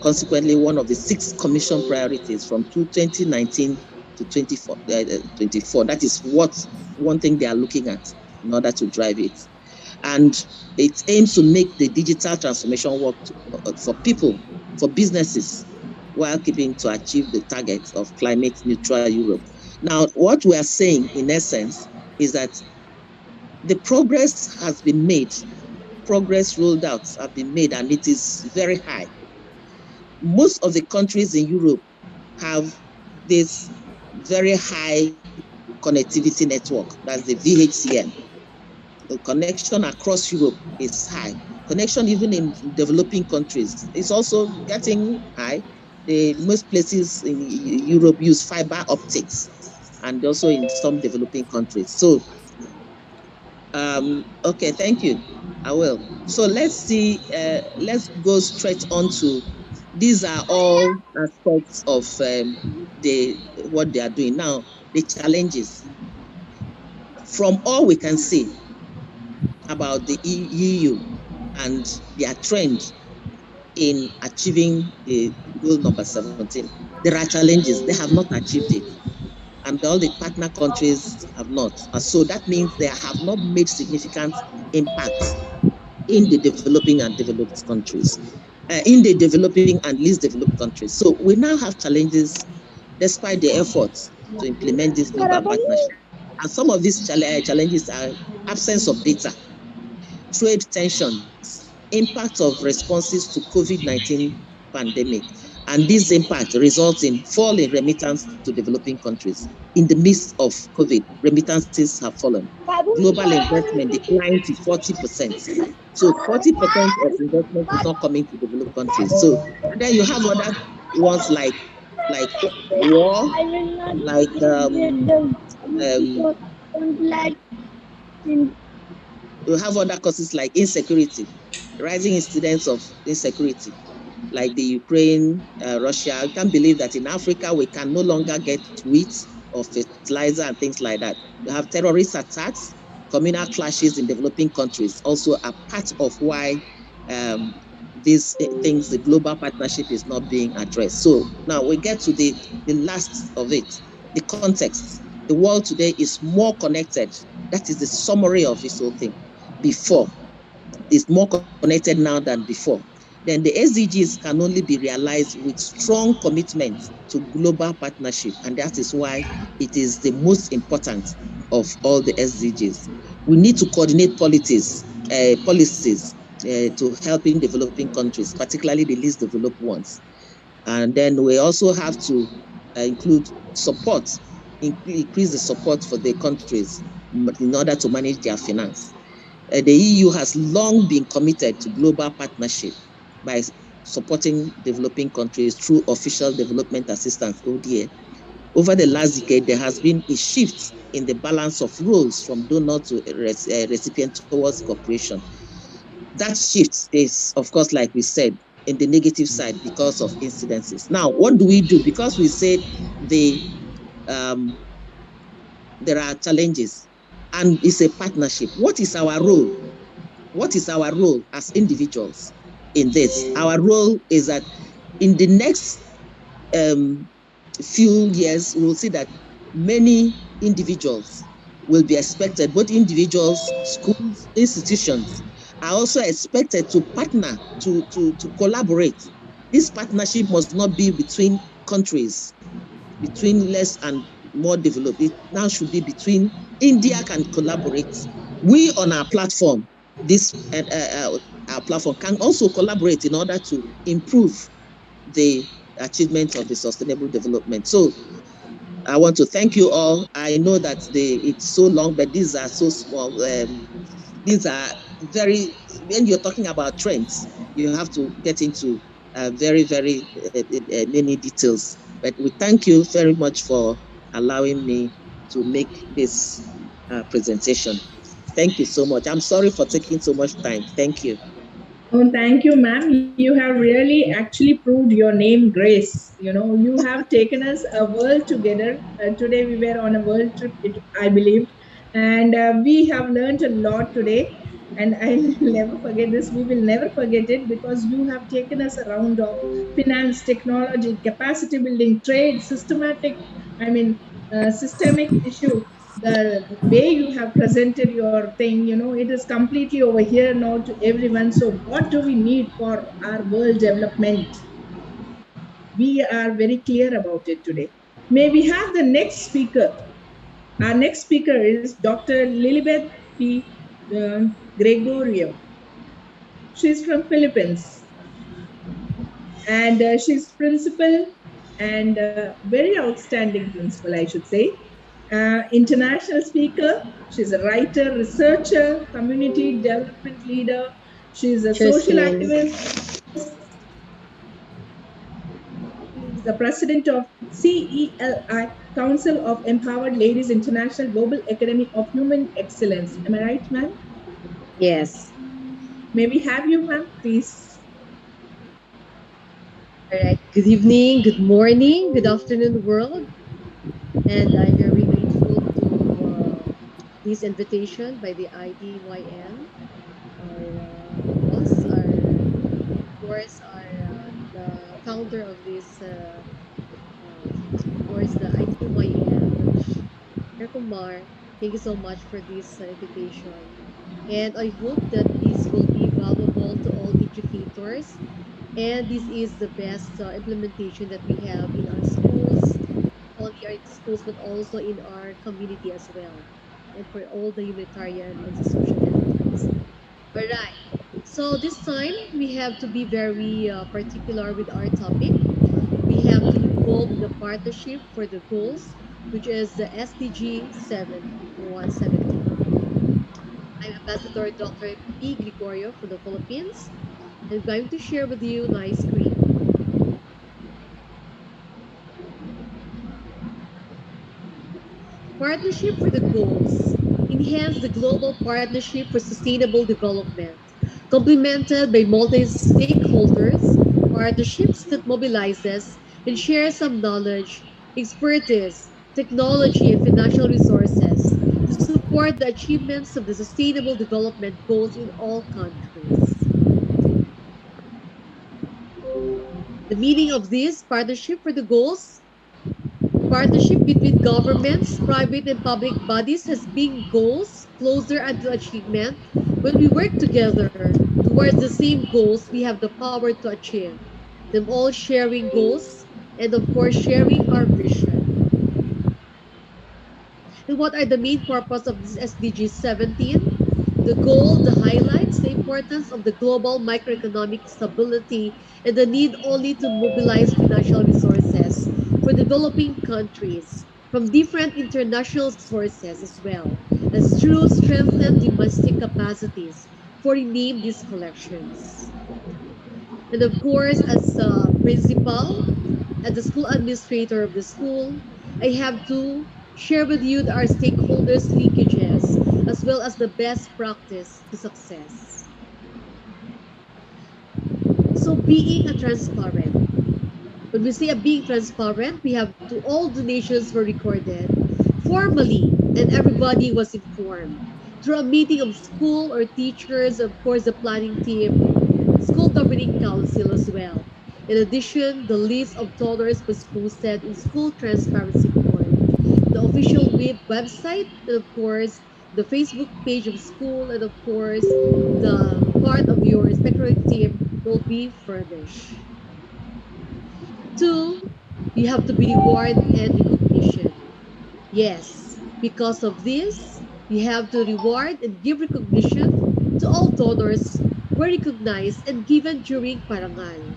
Consequently, one of the 6 Commission priorities from 2019 to 24, that is one thing they are looking at in order to drive it. And it aims to make the digital transformation work for people, for businesses, while keeping to achieve the targets of climate neutral Europe. Now, what we are saying in essence is that the progress has been made, progress rolled out have been made, and it is very high. Most of the countries in Europe have this very high connectivity network, that's the VHCN. The connection across Europe is high. Connection even in developing countries is also getting high. Most places in Europe use fiber optics, and also in some developing countries. So, okay, thank you. I will. So let's see, let's go straight on to, these are all aspects of what they are doing. Now, the challenges. From all we can see about the EU and their trend in achieving the goal number 17, there are challenges. They have not achieved it. And all the partner countries have not. So that means they have not made significant impacts in the developing and developed countries, in the developing and least developed countries. So we now have challenges despite the efforts to implement this global partnership. And some of these challenges are absence of data, trade tensions, impact of responses to COVID-19 pandemic. And this impact results in fall in remittance to developing countries. In the midst of COVID, remittances have fallen. Global investment declined to 40%. So 40% of investment is not coming to developed countries. So, and then you have other ones like war, like you have other causes like insecurity, rising incidents of insecurity, like the Ukraine, Russia. I can't believe that in Africa we can no longer get wheat or fertilizer and things like that. You have terrorist attacks, communal clashes in developing countries also are part of why these things, the global partnership is not being addressed. So now we get to the last of it, the context. The world today is more connected That is the summary of this whole thing. Before, it's more connected now than before. Then the SDGs can only be realized with strong commitment to global partnership. And that is why it is the most important of all the SDGs. We need to coordinate policies to help in developing countries, particularly the least developed ones. And then we also have to include support, increase the support for the countries in order to manage their finance. The EU has long been committed to global partnership by supporting developing countries through official development assistance, ODA. Over the last decade, there has been a shift in the balance of roles from donor to recipient towards cooperation. That shift is, of course, like we said, in the negative side because of incidences. Now, what do we do? Because we said um, there are challenges and it's a partnership. What is our role? What is our role as individuals in this? Our role is that in the next few years, we'll see that many individuals will be expected, both individuals, schools, institutions are also expected to partner, to collaborate. This partnership must not be between countries, between less and more developed. It now should be between India can collaborate. We on our platform, our platform can also collaborate in order to improve the achievement of the sustainable development. So I want to thank you all. I know that it's so long, but these are so small. These are very, when you're talking about trends, you have to get into very, very many details. But we thank you very much for allowing me to make this presentation. Thank you so much. I'm sorry for taking so much time. Thank you. Oh, thank you, ma'am. You have really actually proved your name, Grace. You know, you have taken us a world together. Today we were on a world trip, I believe, and we have learned a lot today. And I'll never forget this. We will never forget it because you have taken us around of finance, technology, capacity building, trade, systemic issue. The way you have presented your thing, you know, it is completely over here now to everyone. So what do we need for our world development? We are very clear about it today. May we have the next speaker? Our next speaker is Dr. Lilibeth P. Gregorio. She's from Philippines, and she's principal and very outstanding principal, I should say. International speaker. She's a writer, researcher, community development leader. She's a social activist. She's the president of CELI, Council of Empowered Ladies International Global Academy of Human Excellence. Am I right, ma'am? Yes. May we have you, ma'am, please? All right. Good evening, good morning, good afternoon, world. And I'm very grateful to this invitation by the IDYM, our boss, of course, the founder of this, of course, the IDYM, which Kumar. Thank you so much for this invitation. And I hope that this will be valuable to all educators. And this is the best implementation that we have in our schools, not only our schools, but also in our community as well, and for all the humanitarian and the social enterprise. All right. So this time we have to be very particular with our topic. We have to involve the partnership for the goals, which is the SDG 117. I'm Ambassador Dr. P. Gregorio from the Philippines. I'm going to share with you my screen. Partnership for the goals. Enhance the global partnership for sustainable development, complemented by multi-stakeholders, partnerships that mobilizes and share some knowledge, expertise, technology, and financial resources to support the achievements of the sustainable development goals in all countries. The meaning of this partnership for the goals: partnership between governments, private and public bodies has big goals closer until achievement. When we work together towards the same goals, we have the power to achieve them all, sharing goals and of course sharing our vision. And what are the main purpose of this SDG 17? The goal, the highlights, the importance of the global microeconomic stability and the need only to mobilize financial resources for developing countries from different international sources as well as through strengthened domestic capacities for rename these collections. And of course, as a principal, as the school administrator of the school, I have to share with you our stakeholders' linkages as well as the best practice to success. So being a transparent. When we say being transparent, we have to all donations were recorded formally and everybody was informed through a meeting of school or teachers, of course the planning team, school governing council as well. In addition, the list of donors was posted in school transparency board, the official website, and of course the Facebook page of school, and of course the part of your inspectorate team will be furnished. Two, you have to be reward and recognition. Yes, because of this, you have to reward and give recognition to all donors were recognized and given during Parangal.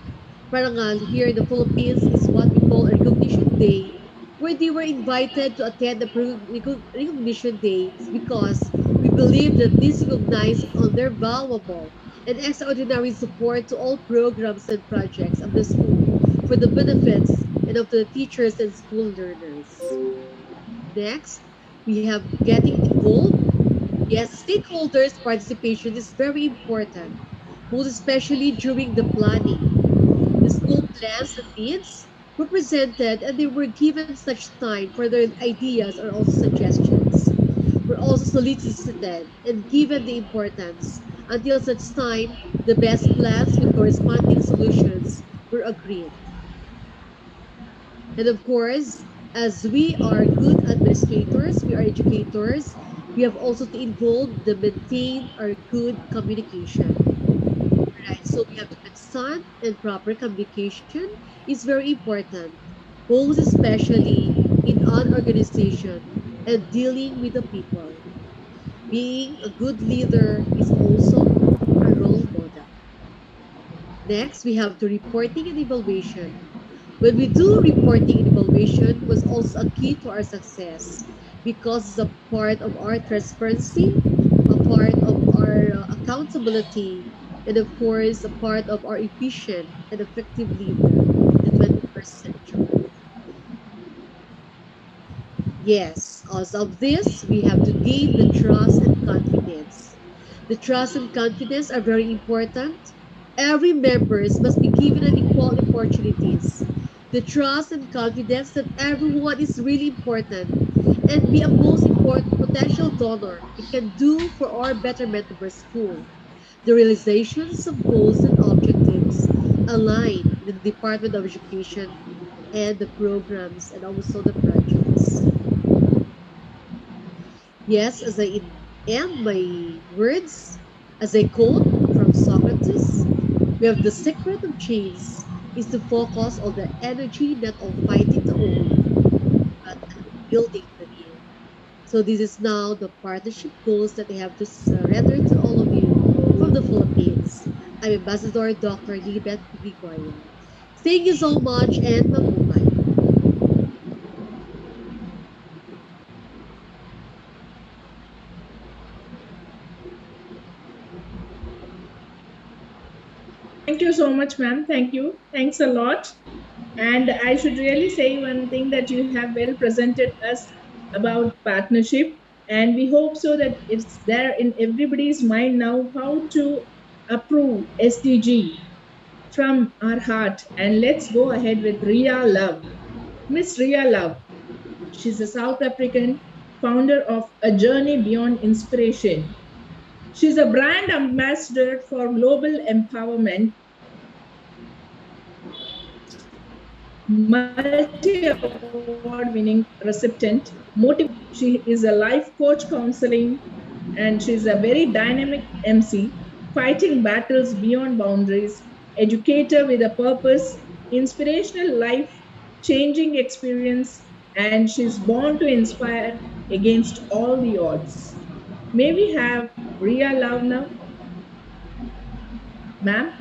Parangal here in the Philippines is what we call a recognition day, where they were invited to attend the recognition days because we believe that this recognizes on their valuable and extraordinary support to all programs and projects of the school for the benefits and of the teachers and school learners. Next, we have getting involved. Yes, stakeholders' participation is very important, most especially during the planning. The school plans and needs were presented and they were given such time for their ideas or also suggestions. Were also solicited and given the importance until such time the best plans with corresponding solutions were agreed. And of course, as we are good administrators, we are educators, we have also to involve the maintain our good communication. Right? So we have the constant and proper communication is very important, most especially in an organization and dealing with the people. Being a good leader is also a role model. Next, we have the reporting and evaluation. When we do reporting and evaluation was also a key to our success because it's a part of our transparency, a part of our accountability, and of course, a part of our efficient and effective leader in the 21st century. Yes, as of this, we have to gain the trust and confidence. The trust and confidence are very important. Every members must be given an equal opportunities. The trust and confidence that everyone is really important and be a most important potential donor it can do for our betterment of our school. The realizations of goals and objectives align in the Department of Education and the programs and also the projects. Yes, as I end my words, as I quote from Socrates, we have the secret of change is to focus on the energy not on fighting the old, but on building the new. So this is now the partnership goals that I have to surrender to all of you from the Philippines. I'm Ambassador Dr. Lilibet Gregorio. Thank you so much and mabuhay. Thank you so much, ma'am. Thank you. Thanks a lot. And I should really say one thing that you have well presented us about partnership. And we hope so that it's there in everybody's mind now how to approve SDG from our heart. And let's go ahead with Ria Love. Miss Ria Love, she's a South African founder of A Journey Beyond Inspiration. She's a brand ambassador for global empowerment, multi-award winning recipient, motivator. She is a life coach counseling and she's a very dynamic MC, fighting battles beyond boundaries, educator with a purpose, inspirational life changing experience, and she's born to inspire against all the odds. May we have Ria Love now, ma'am?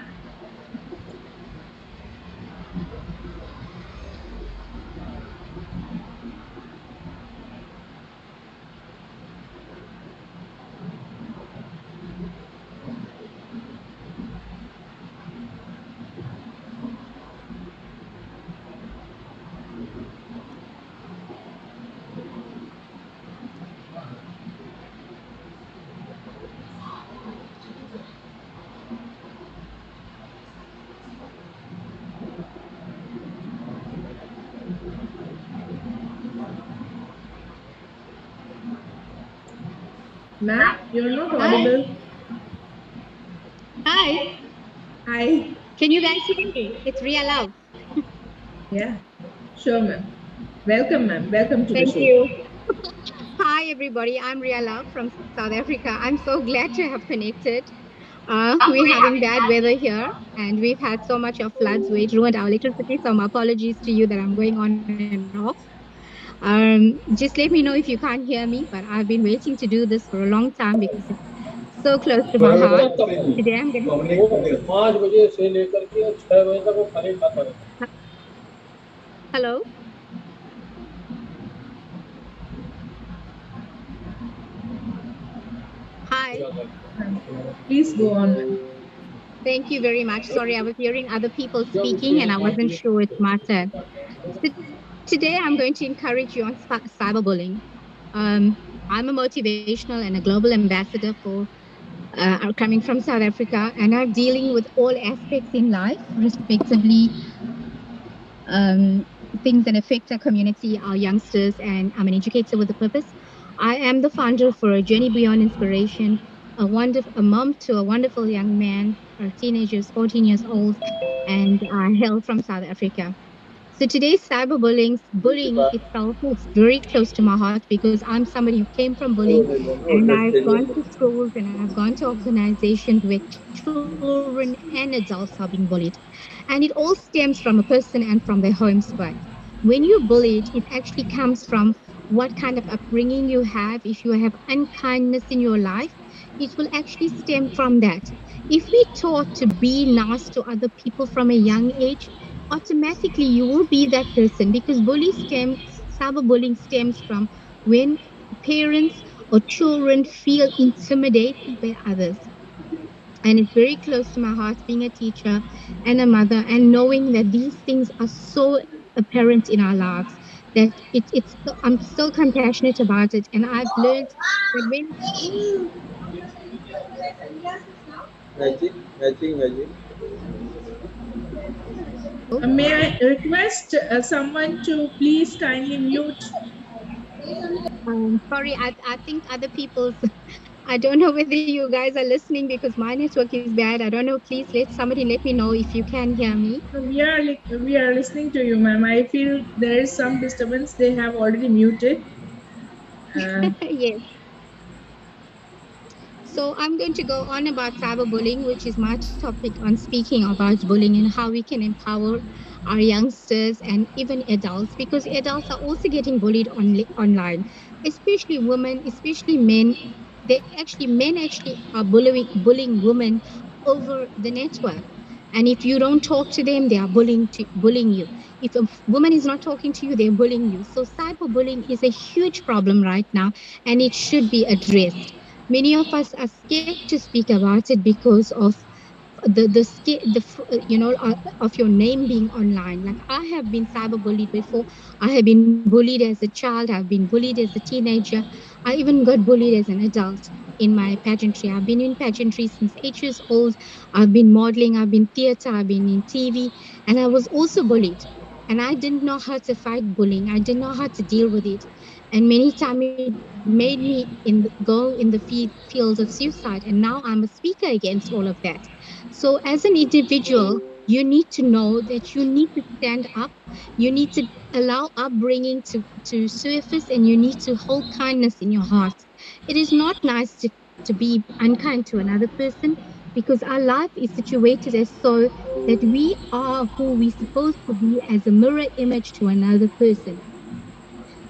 Ma'am, you're not Hi. audible. Hi. Hi. Can you guys hear me? It's Ria Love. Yeah, sure, ma'am. Welcome, ma'am. Welcome to the Thank show. you. Hi, everybody. I'm Ria Love from South Africa. I'm so glad to have connected. We're having bad weather here, and we've had so much of floods which ruined our electricity. So, my apologies to you that I'm going on and off. Just let me know if you can't hear me, but I've been waiting to do this for a long time because it's so close to my heart. Today, I'm going to. वो 5 बजे से लेकर के 6 बजे तक वो खाली खाता रहता Hello. Hi. Please go on, ma'am. Thank you very much. Sorry, I was hearing other people speaking and I wasn't sure it's my turn. So today I'm going to encourage you on cyberbullying. Um, I'm a motivational and a global ambassador for coming from South Africa, and I'm dealing with all aspects in life, respectively, um, things that affect our community, our youngsters, and I'm an educator with a purpose. I am the founder for a Journey Beyond Inspiration, a mom to a wonderful young man, our teenagers, 14 years old, and I hail from South Africa. So today's bullying itself is very close to my heart because I'm somebody who came from bullying, and I've gone to schools and I've gone to organizations where children and adults are being bullied. And it all stems from a person and from their home squad. When you're bullied, it actually comes from what kind of upbringing you have. If you have unkindness in your life, it will actually stem from that. If we taught to be nice to other people from a young age, automatically you will be that person because cyberbullying stems from when parents or children feel intimidated by others. And it's very close to my heart being a teacher and a mother and knowing that these things are so apparent in our lives that I'm so compassionate about it. And I've learned that when May I request someone to please kindly mute? sorry, I think other people's I don't know whether you guys are listening because my network is bad. I don't know. Please let me know if you can hear me. We are listening to you, ma'am. I feel there is some disturbance. They have already muted. Yes. So I'm going to go on about cyberbullying, which is my topic on speaking about bullying and how we can empower our youngsters and even adults, because adults are also getting bullied online, especially women, especially men. Men actually are bullying women over the network. And if you don't talk to them, they are bullying you. If a woman is not talking to you, they're bullying you. So cyberbullying is a huge problem right now, and it should be addressed. Many of us are scared to speak about it because of of your name being online. Like, I have been cyberbullied before. I have been bullied as a child, I've been bullied as a teenager, I even got bullied as an adult in my pageantry. I've been in pageantry since 8 years old. I've been modeling, I've been theater, I've been in TV, and I was also bullied. And I didn't know how to fight bullying, I didn't know how to deal with it. And many times it made me go in the fields of suicide, and now I'm a speaker against all of that. So as an individual, you need to know that you need to stand up, you need to allow upbringing to surface, and you need to hold kindness in your heart. It is not nice to be unkind to another person because our life is situated as so that we are who we're supposed to be as a mirror image to another person.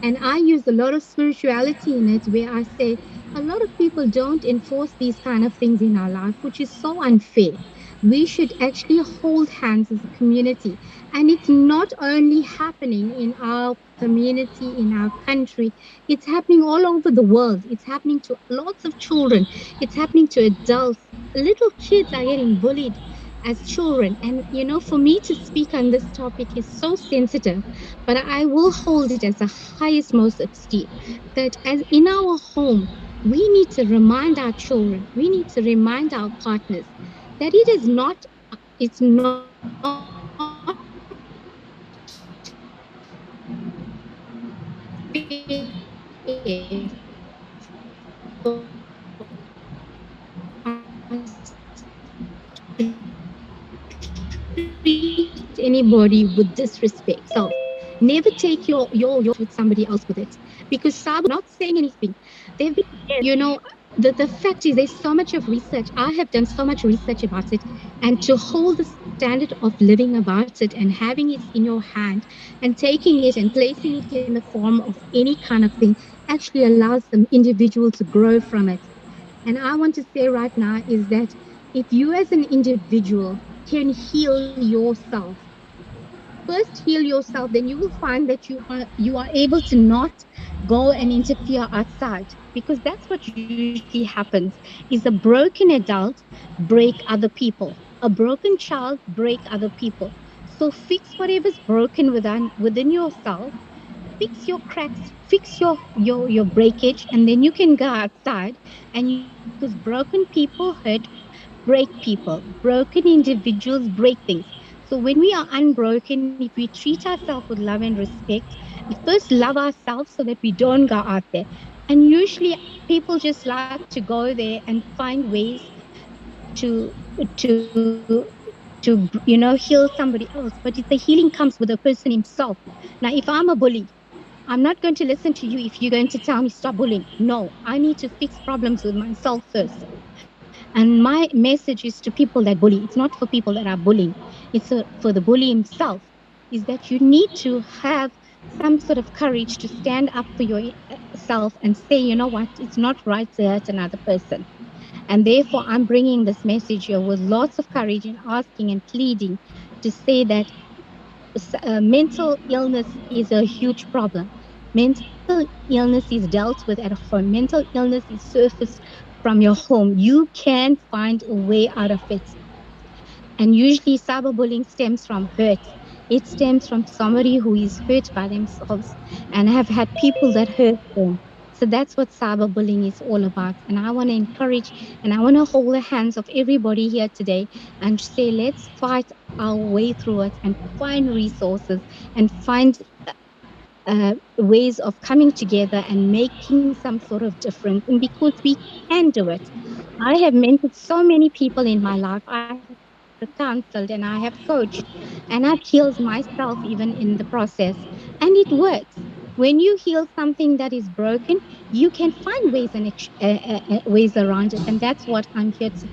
And I use a lot of spirituality in it where I say a lot of people don't enforce these kind of things in our life, which is so unfair. We should actually hold hands as a community. And it's not only happening in our community, in our country, it's happening all over the world. It's happening to lots of children, it's happening to adults. Little kids are getting bullied as children. And, for me to speak on this topic is so sensitive, but I will hold it as the highest, most esteem. That as in our home, we need to remind our children, we need to remind our partners that it's not fair treat anybody with disrespect. So never take your with somebody else with it. Because Sabu not saying anything. They've been, the fact is there's so much of research. I have done so much research about it. And to hold the standard of living about it and having it in your hand and taking it and placing it in the form of any kind of thing actually allows the individual to grow from it. And I want to say right now is that if you as an individual can heal yourself, first heal yourself, then you will find that you are able to not go and interfere outside, because that's what usually happens is a broken adult break other people, a broken child break other people. So fix whatever's broken within yourself, fix your cracks, fix your breakage, and then you can go outside. And you, because broken people hurt, break people, broken individuals break things. So when we are unbroken, if we treat ourselves with love and respect, we first love ourselves so that we don't go out there. And usually people just like to go there and find ways to to heal somebody else, but the healing comes with the person himself. Now if I'm a bully, I'm not going to listen to you if you're going to tell me stop bullying. No, I need to fix problems with myself first. And my message is to people that bully. It's not for people that are bullying. For the bully himself, is that you need to have some sort of courage to stand up for yourself and say, you know what, it's not right to hurt another person. And therefore, I'm bringing this message here with lots of courage and asking and pleading to say that mental illness is a huge problem. Mental illness is dealt with at home. Mental illness is surfaced from your home. You can find a way out of it. And usually, cyberbullying stems from hurt. It stems from somebody who is hurt by themselves and have had people that hurt them. So that's what cyberbullying is all about. And I want to encourage and I want to hold the hands of everybody here today and say, let's fight our way through it and find resources and find ways of coming together and making some sort of difference. And because we can do it. I have mentored so many people in my life. I have counseled and I have coached and I've healed myself even in the process. And it works. When you heal something that is broken, you can find ways and ways around it. And that's what I'm here to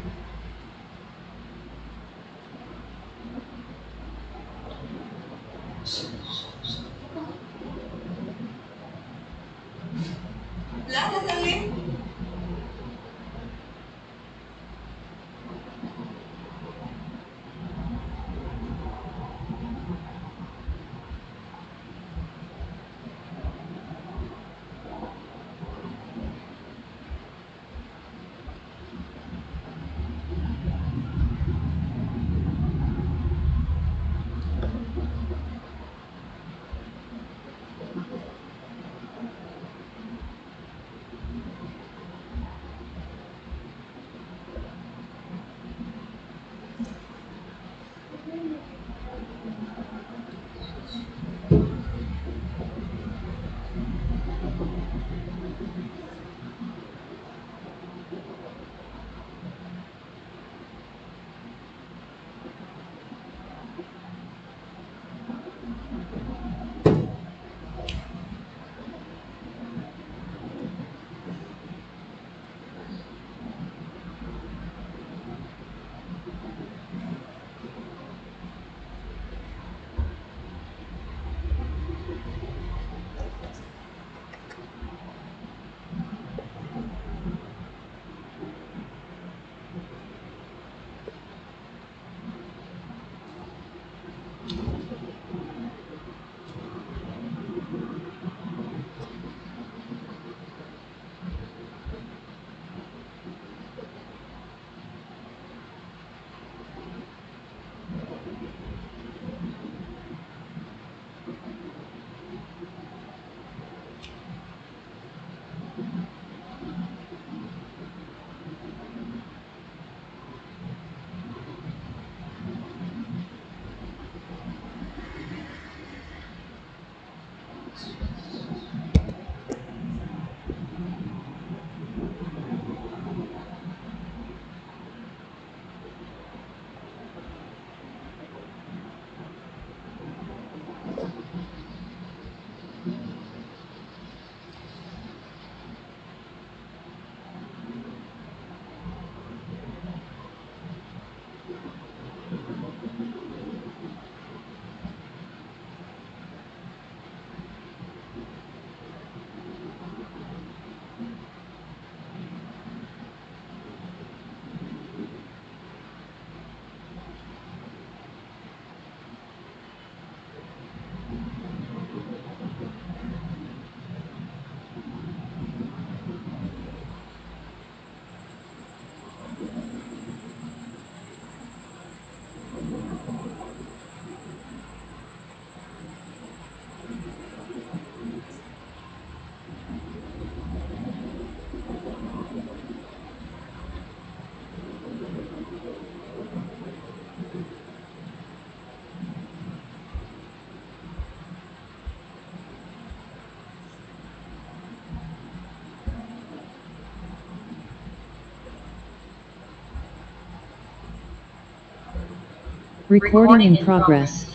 Recording in progress.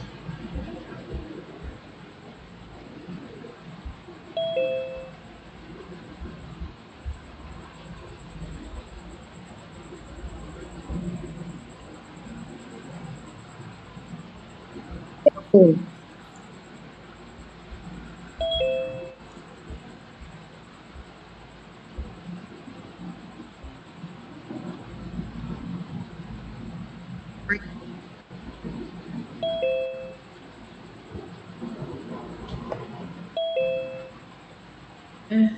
Oh.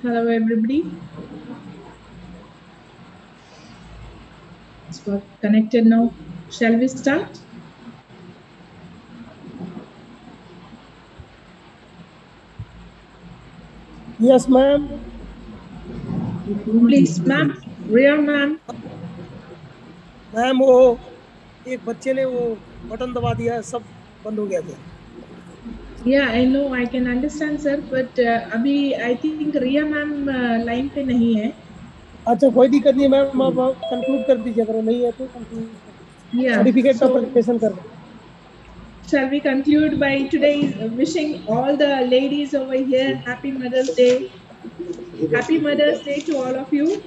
Hello, everybody. It's got connected now. Shall we start? Yes, ma'am. Please, ma'am. Ria, ma'am. Ma'am वो एक बच्चे ने वो button दबा दिया, सब बंद हो गया था. Yeah, I know, I can understand, sir. But अभी I think Ria ma'am line पे नहीं है. अच्छा, कोई दिक्कत नहीं मैम, आप कंक्लूड कर दीजिए, अगर नहीं है तो कंक्लूड कर दीजिए. Yeah. सर्टिफिकेट का So, प्रेजेंटेशन कर दें. shall we conclude by today wishing all the ladies over here Happy Mother's Day. Happy Mother's Day to all of you.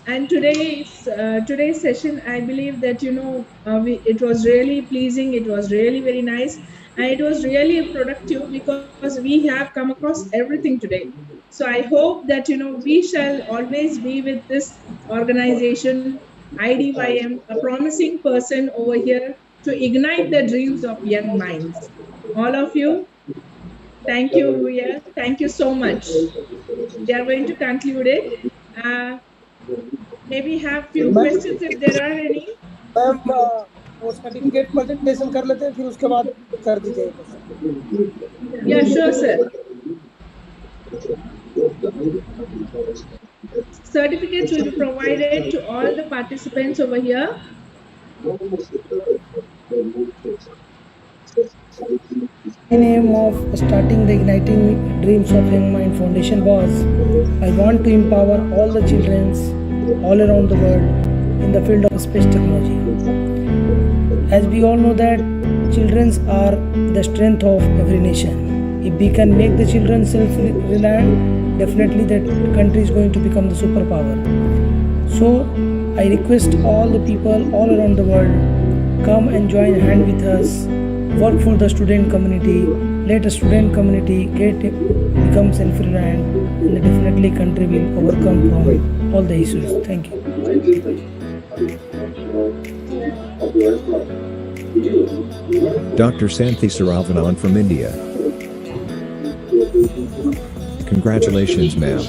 And today's session, I believe that it was really pleasing. It was really very nice, and it was really productive because we have come across everything today. So I hope that we shall always be with this organization, IDYM, a promising person over here to ignite the dreams of young minds. All of you, thank you, Ria. Thank you so much. We are going to conclude it. Maybe have few questions if there are any. Ma'am वो certificate presentation कर लेते हैं, फिर उसके बाद कर दीजिए. Yeah, sure, sir. Certificates will be provided to all the participants over here. The aim of starting the Igniting Dreams of Young Mind Foundation was, I want to empower all the children all around the world in the field of space technology. As we all know that children are the strength of every nation. If we can make the children self-reliant, definitely that country is going to become the superpower. So I request all the people all around the world, come and join hand with us. Work for the student community. Let the student community become self-reliant, and definitely country will overcome from all the issues. Thank you. Dr. Santhi Saravanan from India. Congratulations, ma'am.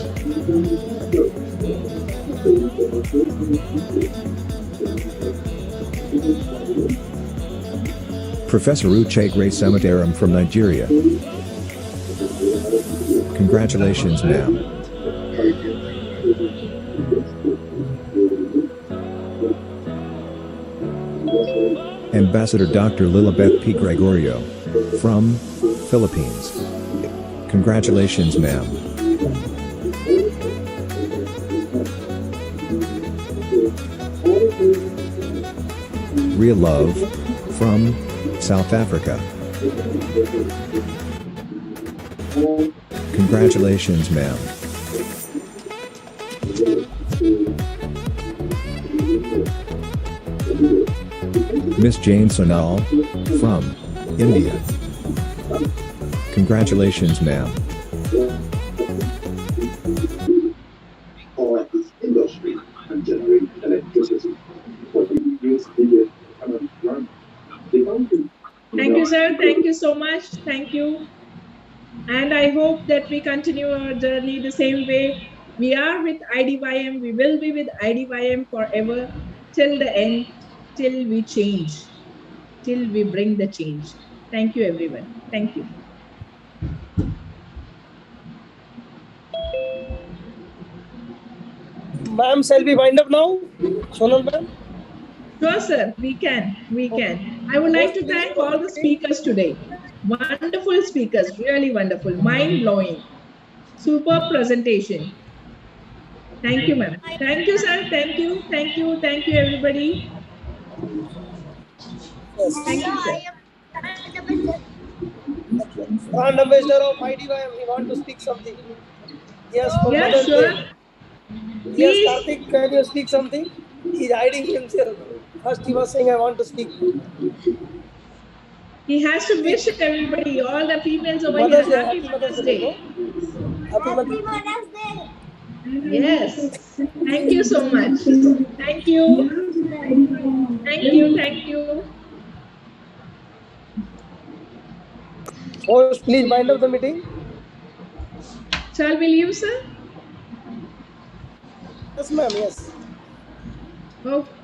Professor Uche Gray Samataram from Nigeria. Congratulations, ma'am. Ambassador Dr. Lilibeth P. Gregorio from Philippines. Congratulations, ma'am. Real Love from South Africa. Congratulations, ma'am. Miss Jane Sonal from India. Congratulations, ma'am. Thank you, sir. Thank you so much. Thank you. And I hope that we continue our journey the same way. We are with IDYM. We will be with IDYM forever till the end, till we change, till we bring the change. Thank you, everyone. Thank you. Ma'am, shall we wind up now? Sonal ma'am? Sure, sir. We can. We can. I would like to thank all the speakers today. Wonderful speakers. Really wonderful. Mind-blowing. Superb presentation. Thank you, ma'am. Thank you, sir. Thank you. Thank you. Thank you, everybody. Yes. Thank you, sir. Brand ambassador of IDYM, he want to speak something. Yes, for Yeah, Mother's sure. Day. Yes, Please. Karthik, can you speak something? He's hiding himself. First he was saying, I want to speak. He has to Speak. wish everybody, all the females over Mother's here, Day, happy happy Mother's Mother's Day, no? Day. Happy Mother's Day. Yes. Thank you so much. Thank you. Thank you. Thank you. Host, please wind up the meeting. Shall we leave, sir? Yes, ma'am, yes. Okay.